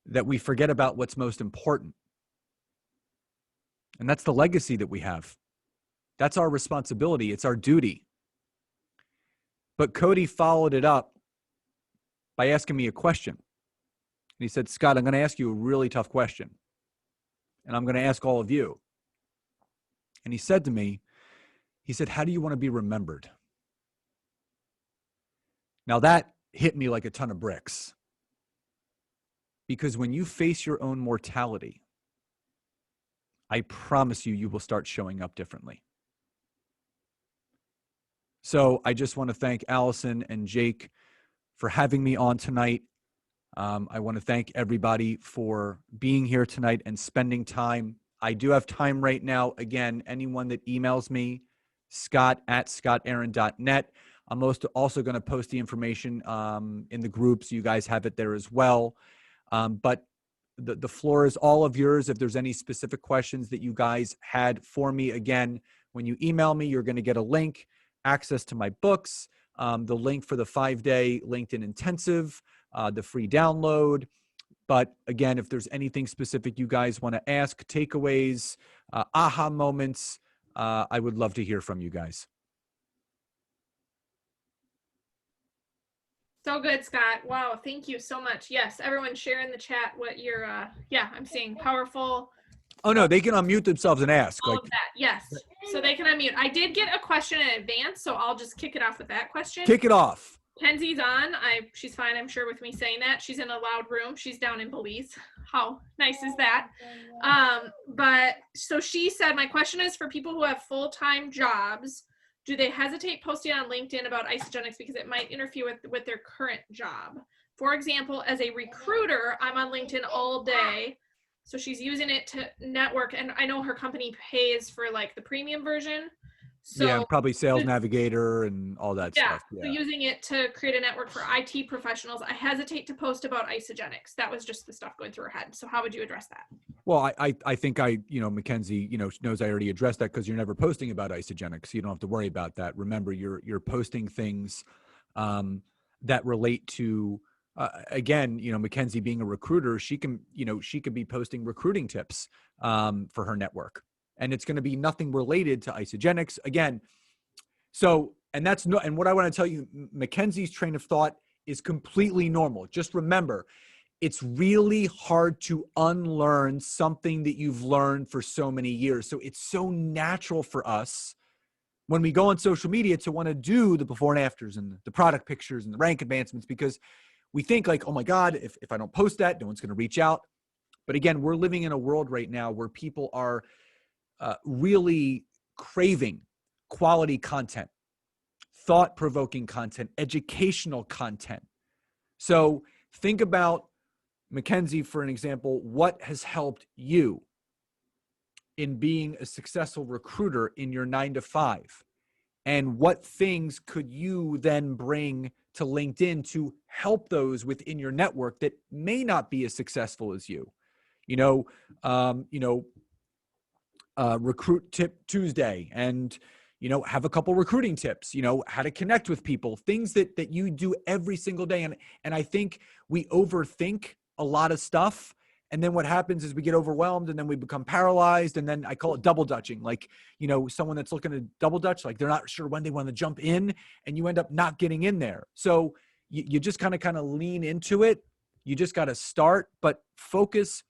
that we forget about what's most important. And that's the legacy that we have. That's our responsibility. It's our duty. But Cody followed it up by asking me a question. And he said, Scott, I'm going to ask you a really tough question. And I'm going to ask all of you. And he said to me, he said, how do you want to be remembered? Now that hit me like a ton of bricks. Because when you face your own mortality, I promise you, you will start showing up differently. So I just want to thank Allison and Jake for having me on tonight. I want to thank everybody for being here tonight and spending time. I do have time right now. Again, anyone that emails me, scott@scottaaron.net. I'm also going to post the information in the group so you guys have it there as well. But the floor is all of yours. If there's any specific questions that you guys had for me, again, when you email me, you're going to get a link, access to my books, the link for the 5-day LinkedIn intensive, the free download. But again, if there's anything specific you guys want to ask, takeaways, aha moments, I would love to hear from you guys. So good, Scott. Wow, thank you so much. Yes, everyone share in the chat what you're, I'm seeing powerful. Oh, no, they can unmute themselves and ask. All of that, yes. So they can unmute. I did get a question in advance, so I'll just kick it off with that question. Kick it off. Kenzie's on. She's fine, I'm sure, with me saying that. She's in a loud room. She's down in Belize. How nice is that? But so she said, my question is for people who have full-time jobs, do they hesitate posting on LinkedIn about Isagenix because it might interfere with their current job? For example, as a recruiter, I'm on LinkedIn all day. So she's using it to network, and I know her company pays for like the premium version. So yeah, probably Sales Navigator and all that stuff. Yeah, so using it to create a network for IT professionals. I hesitate to post about Isagenix. That was just the stuff going through her head. So how would you address that? Well, I think Mackenzie, knows I already addressed that because you're never posting about Isagenix. So you don't have to worry about that. Remember, you're posting things that relate to, again, Mackenzie being a recruiter, she could be posting recruiting tips for her network. And it's going to be nothing related to Isagenix again. So, and what I want to tell you, Mackenzie's train of thought is completely normal. Just remember, it's really hard to unlearn something that you've learned for so many years. So it's so natural for us when we go on social media to want to do the before and afters and the product pictures and the rank advancements, because we think like, oh my God, if I don't post that, no one's going to reach out. But again, we're living in a world right now where people are really craving quality content, thought-provoking content, educational content. So think about, Mackenzie, for an example, what has helped you in being a successful recruiter in your 9-to-5? And what things could you then bring to LinkedIn to help those within your network that may not be as successful as you? Recruit Tip Tuesday, and have a couple recruiting tips, how to connect with people, things that you do every single day. And I think we overthink a lot of stuff, and then what happens is we get overwhelmed, and then we become paralyzed, and then I call it double dutching. Like, someone that's looking to double dutch, like they're not sure when they want to jump in, and you end up not getting in there. So you just kind of lean into it. You just got to start, but focus.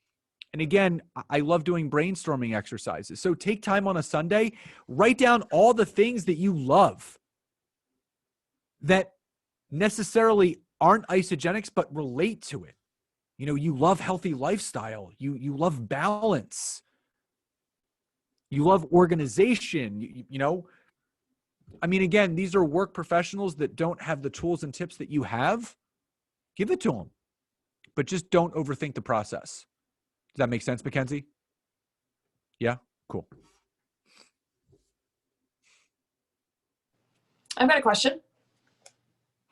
And again, I love doing brainstorming exercises. So take time on a Sunday, write down all the things that you love that necessarily aren't Isagenix, but relate to it. You love healthy lifestyle. You love balance. You love organization. Again, these are work professionals that don't have the tools and tips that you have. Give it to them, but just don't overthink the process. Does that make sense, Mackenzie? Yeah, cool. I've got a question.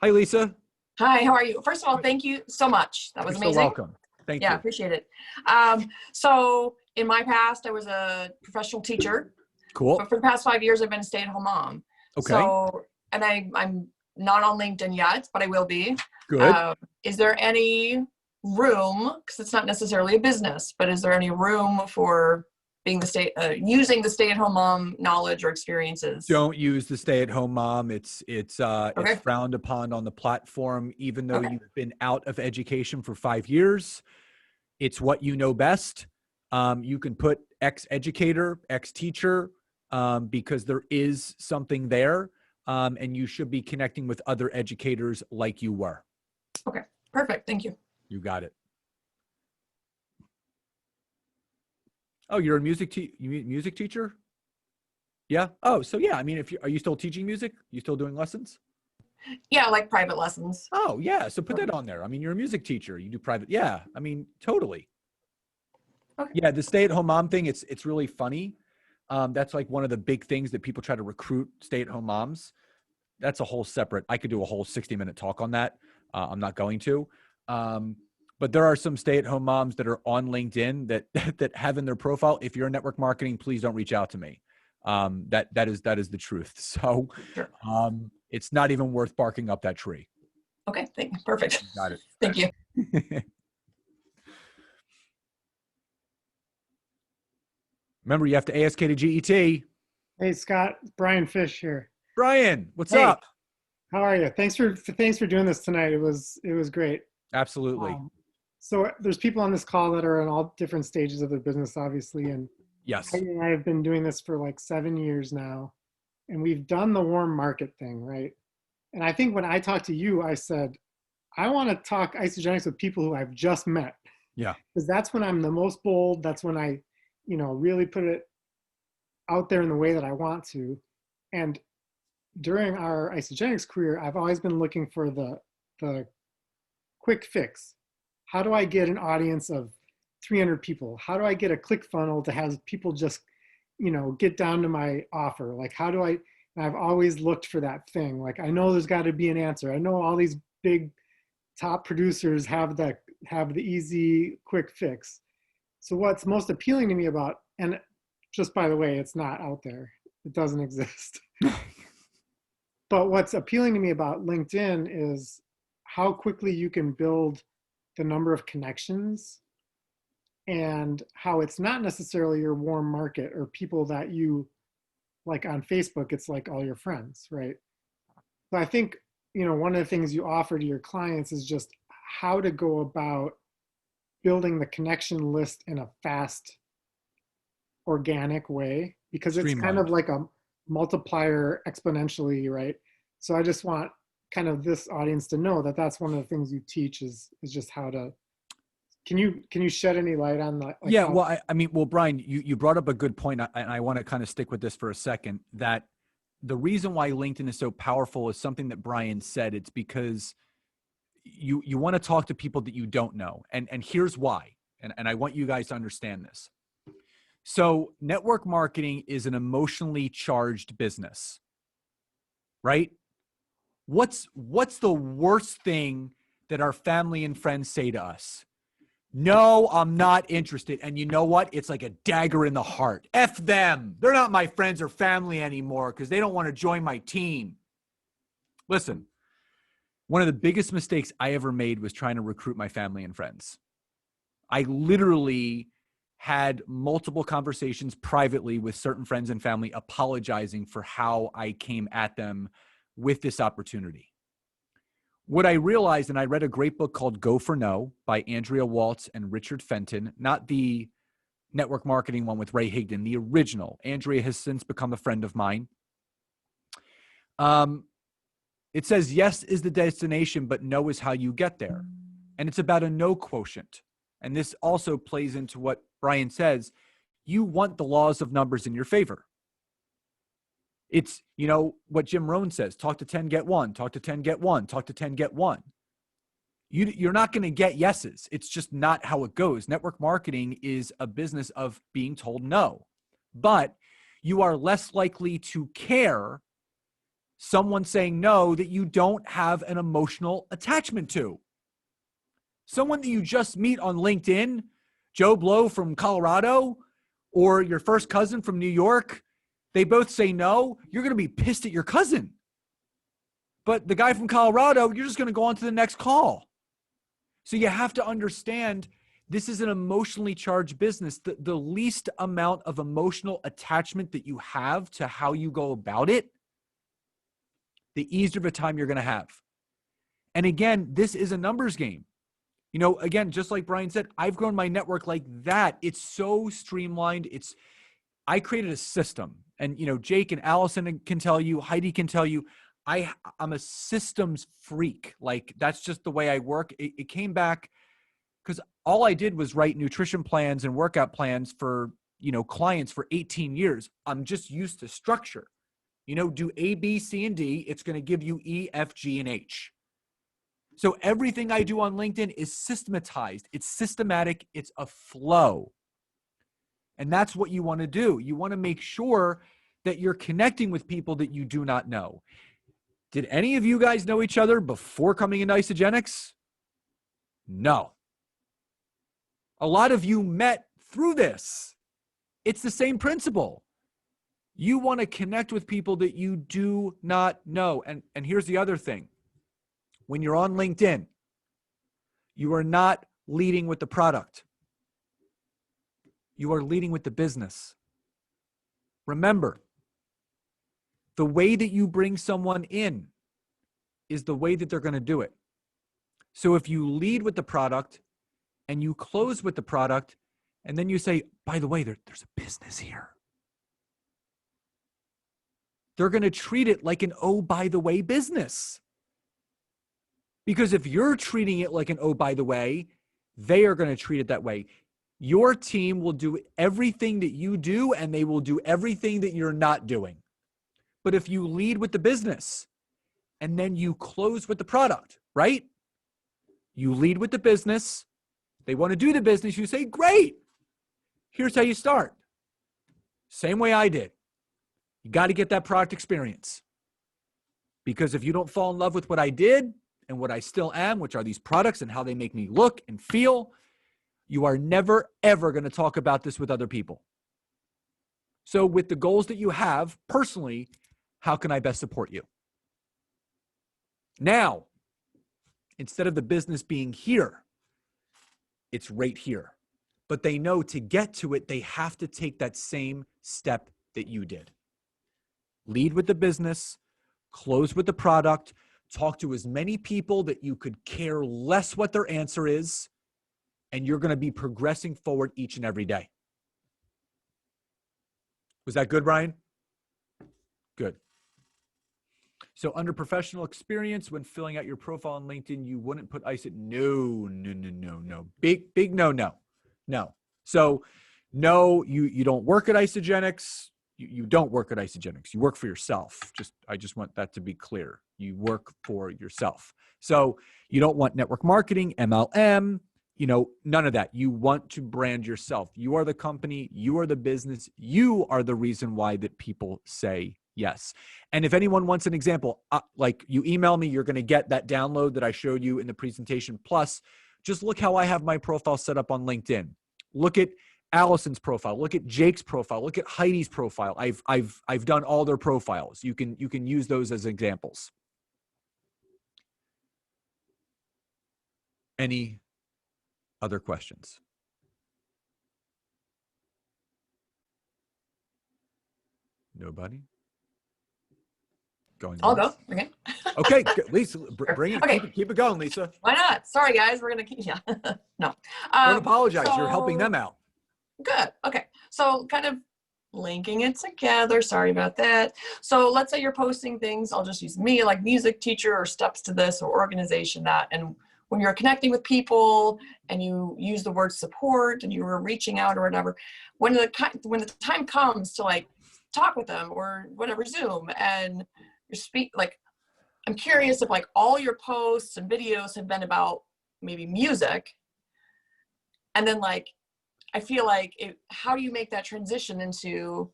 Hi, Lisa. Hi, how are you? First of all, thank you so much. That was You're amazing. so welcome. Thank Yeah, you. appreciate it. So in my past, I was a professional teacher, Cool. but for the past 5 years, I've been a stay-at-home mom. Okay. So, and I'm not on LinkedIn yet, but I will be. Good. Is there any room, because it's not necessarily a business, but is there any room for being using the stay-at-home mom knowledge or experiences? Don't use the stay-at-home mom. It's Okay. frowned upon on the platform, even though Okay. you've been out of education for 5 years. It's what you know best. You can put ex-educator, ex-teacher, because there is something there, and you should be connecting with other educators like you were. Okay, perfect. Thank you. You got it. Oh, you're a music teacher? Yeah. Oh, so yeah. I mean, are you still teaching music? You still doing lessons? Yeah, like private lessons. Oh, yeah. So put that on there. I mean, you're a music teacher. You do private. Yeah. I mean, totally. Okay. Yeah. The stay-at-home mom thing. It's really funny. That's like one of the big things that people try to recruit stay-at-home moms. That's a whole separate. I could do a whole 60-minute talk on that. I'm not going to. But there are some stay-at-home moms that are on LinkedIn that have in their profile, if you're in network marketing, please don't reach out to me. That is the truth. So Sure. it's not even worth barking up that tree. Okay, perfect. Got it. Thank you. Remember, you have to ASK to GET. Hey, Scott, Brian Fish here. Brian, what's Hey. up? How are you? Thanks for doing this tonight. It was great. Absolutely. So there's people on this call that are in all different stages of their business, obviously, and Yes. Heidi and I have been doing this for like 7 years now, and we've done the warm market thing, right? And I think when I talked to you, I said, I want to talk Isagenix with people who I've just met. Yeah. Because that's when I'm the most bold. That's when I, really put it out there in the way that I want to. And during our Isagenix career, I've always been looking for the quick fix. How do I get an audience of 300 people? How do I get a click funnel to have people just, get down to my offer? Like, I've always looked for that thing. Like, I know there's got to be an answer. I know all these big top producers have the easy quick fix. So what's most appealing to me about, and just by the way, it's not out there. It doesn't exist. But what's appealing to me about LinkedIn is how quickly you can build the number of connections, and how it's not necessarily your warm market or people that you like on Facebook. It's like all your friends, right? So I think, one of the things you offer to your clients is just how to go about building the connection list in a fast, organic way, because it's kind of like a multiplier exponentially, right? So I just want kind of this audience to know that that's one of the things you teach is just how to. Can you shed any light on that? Yeah, well, well, Brian, you brought up a good point, and I want to kind of stick with this for a second, that the reason why LinkedIn is so powerful is something that Brian said. It's because you want to talk to people that you don't know. And here's why. And I want you guys to understand this. So network marketing is an emotionally charged business, right? What's the worst thing that our family and friends say to us? No, I'm not interested. And you know what? It's like a dagger in the heart. F them. They're not my friends or family anymore because they don't want to join my team. Listen, one of the biggest mistakes I ever made was trying to recruit my family and friends. I literally had multiple conversations privately with certain friends and family apologizing for how I came at them with this opportunity. What I realized, and I read a great book called Go for No by Andrea Waltz and Richard Fenton, not the network marketing one with Ray Higdon, the original. Andrea has since become a friend of mine. It says, yes is the destination, but no is how you get there. And it's about a no quotient. And this also plays into what Brian says. You want the laws of numbers in your favor. It's, what Jim Rohn says, talk to 10, get 1, talk to 10, get 1, talk to 10, get 1. You're not going to get yeses. It's just not how it goes. Network marketing is a business of being told no, but you are less likely to care someone saying no that you don't have an emotional attachment to. Someone that you just meet on LinkedIn, Joe Blow from Colorado, or your first cousin from New York, they both say no, you're going to be pissed at your cousin. But the guy from Colorado, you're just going to go on to the next call. So you have to understand this is an emotionally charged business. The least amount of emotional attachment that you have to how you go about it, the easier of a time you're going to have. And again, this is a numbers game. You know, again, just like Brian said, I've grown my network like that. It's so streamlined. I created a system, and, you know, Jake and Allison can tell you, Heidi can tell you, I'm a systems freak. Like, that's just the way I work. It came back because all I did was write nutrition plans and workout plans for, you know, clients for 18 years. I'm just used to structure. You know, do A, B, C, and D. It's going to give you E, F, G, and H. So everything I do on LinkedIn is systematized. It's systematic. It's a flow. And that's what you want to do. You want to make sure that you're connecting with people that you do not know. Did any of you guys know each other before coming into Isagenix? No. A lot of you met through this. It's the same principle. You want to connect with people that you do not know. And here's the other thing. When you're on LinkedIn, you are not leading with the product. You are leading with the business. Remember, the way that you bring someone in is the way that they're going to do it. So if you lead with the product and you close with the product, and then you say, by the way, there's a business here, they're going to treat it like an oh, by the way business. Because if you're treating it like an oh, by the way, they are going to treat it that way. Your team will do everything that you do, and they will do everything that you're not doing. But if you lead with the business and then you close with the product, right? You lead with the business. They want to do the business. You say, great. Here's how you start. Same way I did. You got to get that product experience. Because if you don't fall in love with what I did and what I still am, which are these products and how they make me look and feel, you are never, ever going to talk about this with other people. So with the goals that you have personally, how can I best support you? Now, instead of the business being here, it's right here. But they know to get to it, they have to take that same step that you did. Lead with the business, close with the product, talk to as many people that you could care less what their answer is, and you're going to be progressing forward each and every day. Was that good, Ryan? Good. So under professional experience, when filling out your profile on LinkedIn, you wouldn't put ISO. No. Big no. So no, you don't work at Isagenix. You don't work at Isagenix. You work for yourself. I just want that to be clear. You work for yourself. So you don't want network marketing, MLM, none of that. You want to brand yourself. You are the company. You are the business. You are the reason why that people say yes. And if anyone wants an example, like you email me, you're going to get that download that I showed you in the presentation. Plus, just look how I have my profile set up on LinkedIn. Look at Allison's profile. Look at Jake's profile. Look at Heidi's profile. I've done all their profiles. You can use those as examples. Any other questions? Nobody? Going I'll once? go. Okay. Okay, Lisa, bring it. Okay. Keep it going, Lisa. Why not? Sorry, guys. We're going to keep, yeah. No. Don't apologize. You're helping them out. Good. Okay. So kind of linking it together. Sorry about that. So let's say you're posting things. I'll just use me, like music teacher or steps to this or organization that. And when you're connecting with people and you use the word support and you were reaching out or whatever, when the time comes to like talk with them or whatever, Zoom, and you speak, like, I'm curious if like all your posts and videos have been about maybe music. And then like, I feel like how do you make that transition into,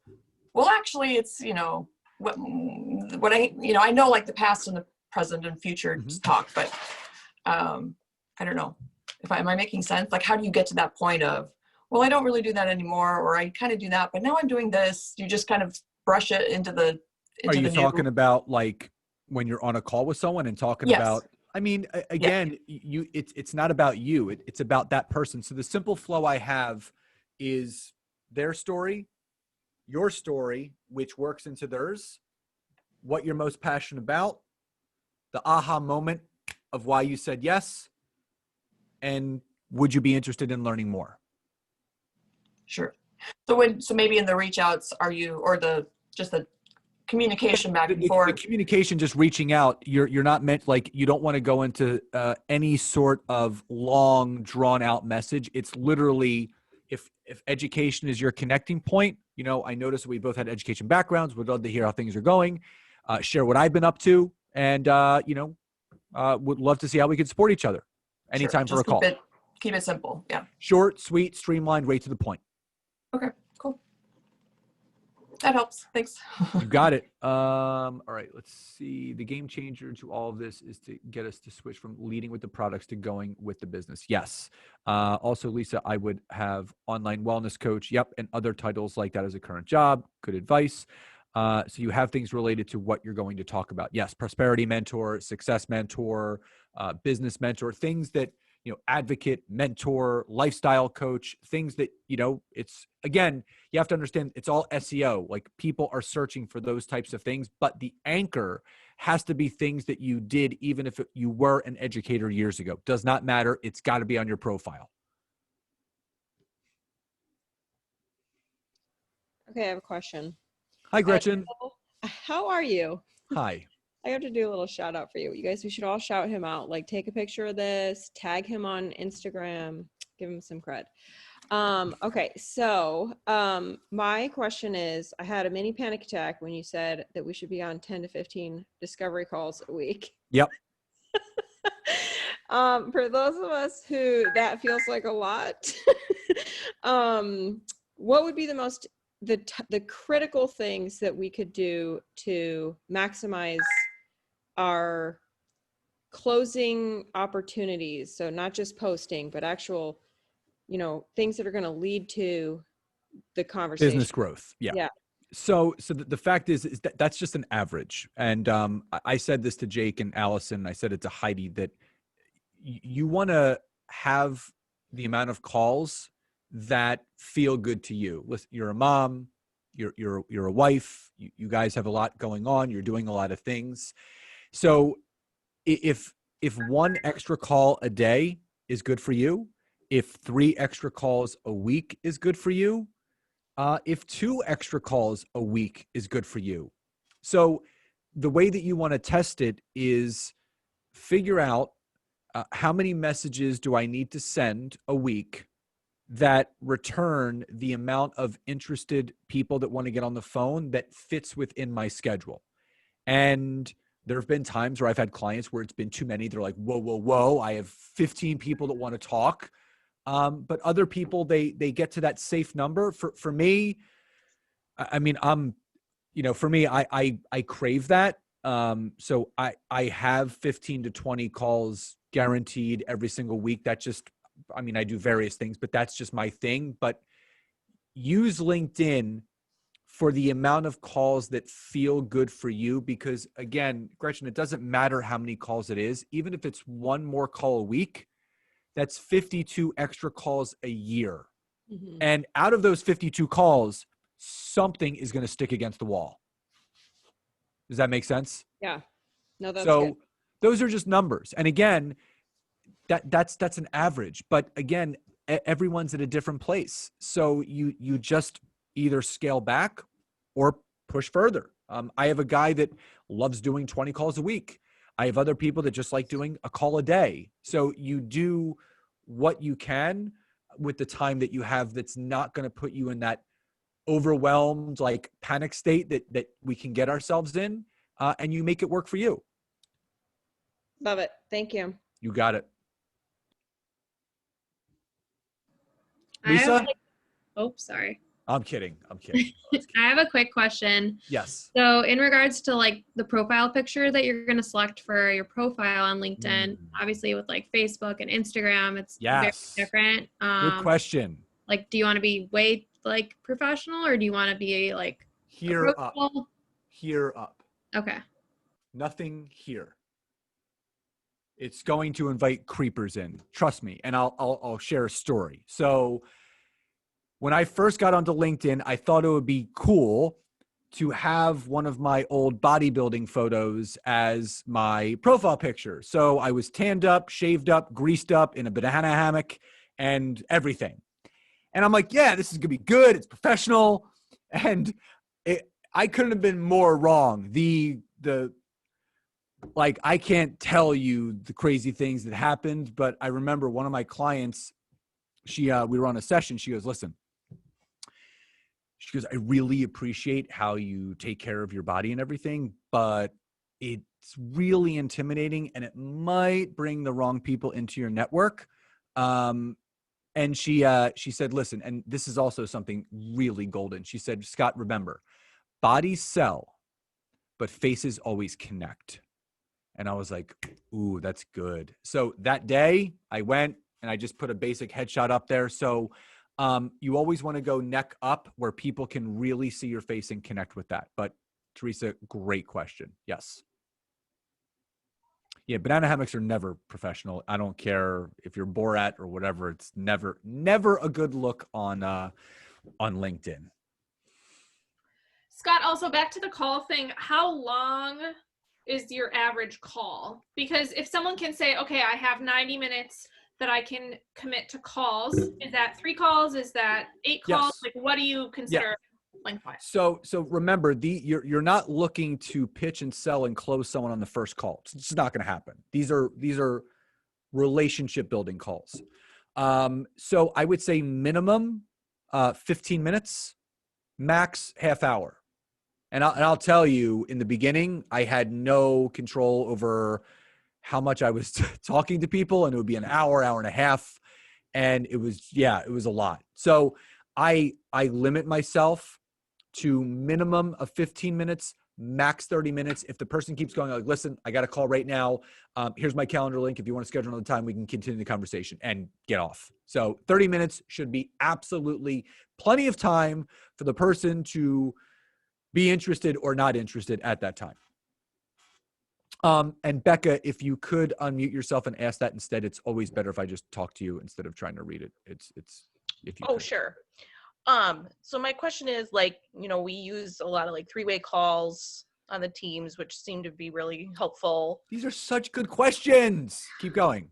well, actually it's, you know, what I know like the past and the present and future talk, but I don't know am I making sense? Like, how do you get to that point of, well, I don't really do that anymore, or I kind of do that, but now I'm doing this. You just kind of brush it into the, Are you talking about like when you're on a call with someone and talking about, I mean, again, it's not about you. It's about that person. So the simple flow I have is their story, your story, which works into theirs, what you're most passionate about, the aha moment of why you said yes, and would you be interested in learning more? Sure. So maybe in the reach outs, are you, or just the communication back and forth? The communication, just reaching out. You're not meant, like, you don't want to go into any sort of long drawn out message. It's literally, if education is your connecting point, you know, I noticed we both had education backgrounds. We'd love to hear how things are going, share what I've been up to, and you know, would love to see how we could support each other anytime for a call. Keep it simple. Yeah. Short, sweet, streamlined, right to the point. Okay, cool. That helps. Thanks. You got it. All right, let's see. The game changer to all of this is to get us to switch from leading with the products to going with the business. Yes. Also, Lisa, I would have online wellness coach. Yep. And other titles like that as a current job. Good advice. So you have things related to what you're going to talk about. Yes. Prosperity mentor, success mentor, business mentor, things that, you know, advocate, mentor, lifestyle coach, things that, you know, it's, again, you have to understand it's all SEO. Like, people are searching for those types of things, but the anchor has to be things that you did, even if you were an educator years ago. Does not matter. It's got to be on your profile. Okay, I have a question. Hi, Gretchen. How are you? Hi. I have to do a little shout out for you. You guys, we should all shout him out. Like, take a picture of this, tag him on Instagram, give him some cred. Okay, so my question is, I had a mini panic attack when you said that we should be on 10 to 15 discovery calls a week. Yep. For those of us who that feels like a lot, what would be the critical things that we could do to maximize our closing opportunities? So not just posting, but actual, you know, things that are going to lead to the conversation. Business growth. Yeah. Yeah. So the fact is that that's just an average. And I said this to Jake and Allison. I said it to Heidi, that you want to have the amount of calls that feel good to you. Listen, you're a mom, you're a wife, you guys have a lot going on, you're doing a lot of things. So if one extra call a day is good for you, if 3 extra calls a week is good for you, if 2 extra calls a week is good for you. So the way that you want to test it is figure out how many messages do I need to send a week that return the amount of interested people that want to get on the phone that fits within my schedule. And there have been times where I've had clients where it's been too many. They're like, whoa, I have 15 people that want to talk. But other people, they get to that safe number. For me, I mean, for me, I crave that. So I have 15 to 20 calls guaranteed every single week. That just, I mean, I do various things, but that's just my thing. But use LinkedIn for the amount of calls that feel good for you. Because again, Gretchen, it doesn't matter how many calls it is. Even if it's 1 more call a week, that's 52 extra calls a year. Mm-hmm. And out of those 52 calls, something is going to stick against the wall. Does that make sense? Yeah. No, that's so good. Those are just numbers. And again, that's an average, but again, everyone's at a different place. So you just either scale back or push further. I have a guy that loves doing 20 calls a week. I have other people that just like doing a call a day. So you do what you can with the time that you have, that's not going to put you in that overwhelmed, like, panic state that we can get ourselves in, and you make it work for you. Love it. Thank you. You got it. I have, Lisa? oh, sorry. I'm kidding. I'm kidding. I have a quick question. Yes. So in regards to like the profile picture that you're going to select for your profile on LinkedIn, obviously with like Facebook and Instagram, it's Yes. very different. Good question. Like, do you want to be way like professional or do you want to be like Here up. approachable? Here up. Okay. Nothing here. It's going to invite creepers in. Trust me. And I'll share a story. So when I first got onto LinkedIn, I thought it would be cool to have one of my old bodybuilding photos as my profile picture. So I was tanned up, shaved up, greased up in a banana hammock and everything. And I'm like, yeah, this is gonna be good. It's professional. And I couldn't have been more wrong. Like, I can't tell you the crazy things that happened, but I remember one of my clients, we were on a session. She goes, listen, she goes, I really appreciate how you take care of your body and everything, but it's really intimidating and it might bring the wrong people into your network. And she said, listen, and this is also something really golden. She said, Scott, remember, bodies sell, but faces always connect. And I was like, ooh, that's good. So that day I went and I just put a basic headshot up there. So you always want to go neck up where people can really see your face and connect with that. But Teresa, great question. Yes. Yeah, banana hammocks are never professional. I don't care if you're Borat or whatever. It's never a good look on LinkedIn. Scott, also back to the call thing. How long is your average call? Because if someone can say, okay, I have 90 minutes that I can commit to calls, is that 3 calls? Is that 8 calls? Yes. Like, what do you consider lengthwise? So remember, you're not looking to pitch and sell and close someone on the first call. It's just not going to happen. These are relationship building calls. So I would say minimum 15 minutes, max half hour. And I'll tell you, in the beginning, I had no control over how much I was talking to people, and it would be an hour, hour and a half. And it was a lot. So I limit myself to minimum of 15 minutes, max 30 minutes. If the person keeps going, like, listen, I got a call right now. Here's my calendar link. If you want to schedule another time, we can continue the conversation and get off. So 30 minutes should be absolutely plenty of time for the person to be interested or not interested at that time. And Becca, if you could unmute yourself and ask that instead, it's always better if I just talk to you instead of trying to read it. It's if you Oh, could. sure. So my question is, like, we use a lot of like 3-way calls on the teams, which seem to be really helpful. These are such good questions. Keep going.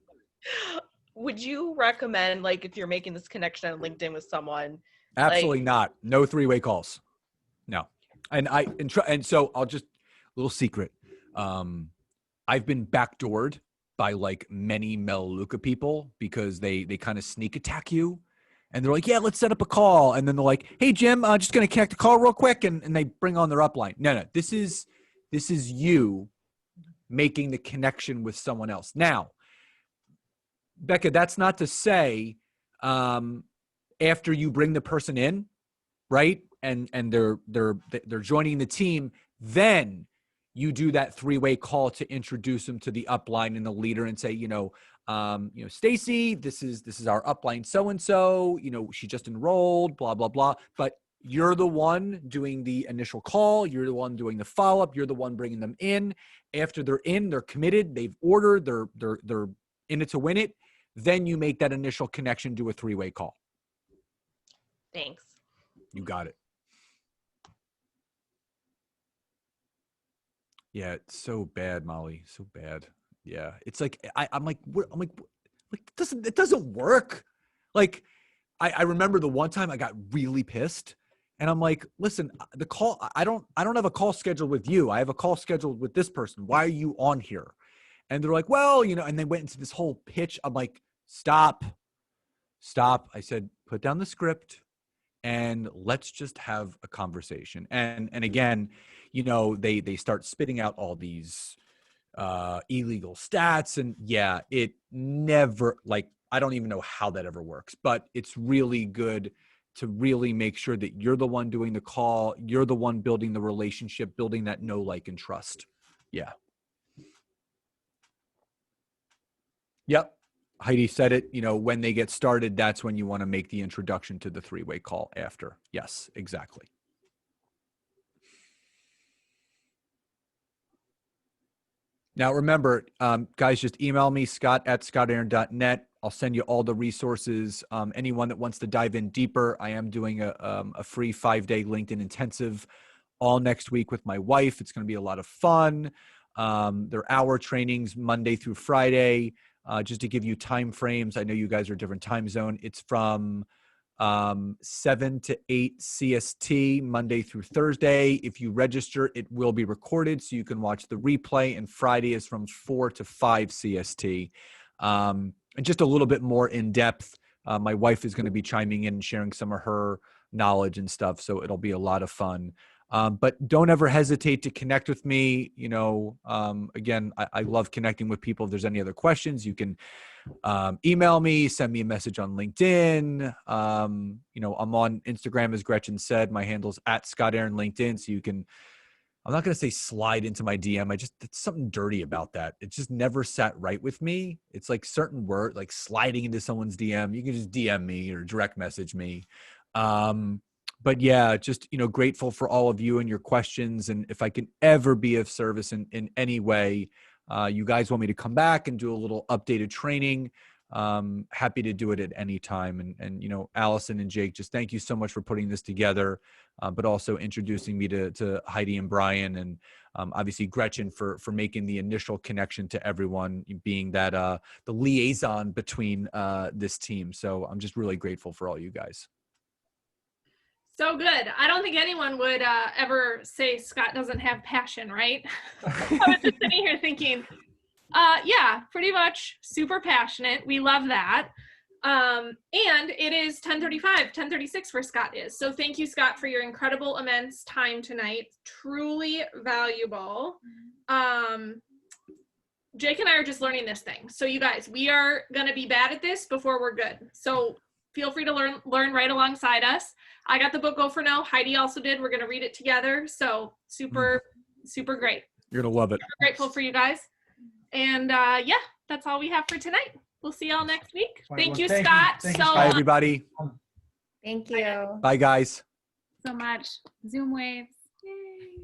Would you recommend, like, if you're making this connection on LinkedIn with someone? Absolutely not. No 3-way calls. No. And so I'll just, little secret. I've been backdoored by like many Melaleuca people because they kind of sneak attack you. And they're like, yeah, let's set up a call. And then they're like, hey, Jim, I'm just going to connect the call real quick. And they bring on their upline. No. This is you making the connection with someone else. Now, Becca, that's not to say after you bring the person in, right? And they're joining the team, then you do that 3-way call to introduce them to the upline and the leader and say, Stacy, this is our upline so-and-so, she just enrolled, blah, blah, blah. But you're the one doing the initial call. You're the one doing the follow-up. You're the one bringing them in. After they're in, they're committed. They've ordered. They're in it to win it. Then you make that initial connection to a 3-way call. Thanks. You got it. Yeah, it's so bad, Molly. So bad. Yeah, it's like I'm like it doesn't work. Like I remember the one time I got really pissed, and I'm like, listen, the call I don't have a call scheduled with you. I have a call scheduled with this person. Why are you on here? And they're like, well, and they went into this whole pitch. I'm like, stop. I said, put down the script and let's just have a conversation. And again, they start spitting out all these illegal stats, and yeah, it never, like, I don't even know how that ever works, but it's really good to really make sure that you're the one doing the call. You're the one building the relationship, building that know, like, and trust. Yeah. Yep. Heidi said it, you know, when they get started, that's when you want to make the introduction to the three-way call after. Yes, exactly. Now, remember, guys, just email me, scott@scottaaron.net. I'll send you all the resources. Anyone that wants to dive in deeper, I am doing a free 5-day LinkedIn intensive all next week with my wife. It's going to be a lot of fun. They're hour trainings Monday through Friday. Just to give you time frames, I know you guys are a different time zone. It's from 7 to 8 CST, Monday through Thursday. If you register, it will be recorded so you can watch the replay. And Friday is from 4 to 5 CST. And just a little bit more in depth. My wife is going to be chiming in and sharing some of her knowledge and stuff. So it'll be a lot of fun. But don't ever hesitate to connect with me. You know, again, I love connecting with people. If there's any other questions, you can email me, send me a message on LinkedIn. You know, I'm on Instagram, as Gretchen said. My handle's @ScottAaronLinkedIn. So you can, I'm not going to say slide into my DM. It's something dirty about that. It just never sat right with me. It's like certain word, like sliding into someone's DM. You can just DM me or direct message me. But yeah, just, you know, grateful for all of you and your questions. And if I can ever be of service in any way, you guys want me to come back and do a little updated training, happy to do it at any time. And, you know, Allison and Jake, just thank you so much for putting this together, but also introducing me to Heidi and Brian, and obviously Gretchen for making the initial connection to everyone, being that the liaison between this team. So I'm just really grateful for all you guys. So good. I don't think anyone would ever say Scott doesn't have passion, right? I was just sitting here thinking, yeah, pretty much super passionate. We love that. And it is 10:35, 10:36 for Scott is. So thank you, Scott, for your incredible, immense time tonight. Truly valuable. Jake and I are just learning this thing. So you guys, we are going to be bad at this before we're good. So feel free to learn right alongside us. I got the book Go For No. Heidi also did. We're going to read it together. So super great. You're going to love it. Super grateful for you guys. And yeah, that's all we have for tonight. We'll see y'all next week. Thank you, Scott. Bye, everybody. Thank you Bye, guys. so much. Zoom waves. Yay.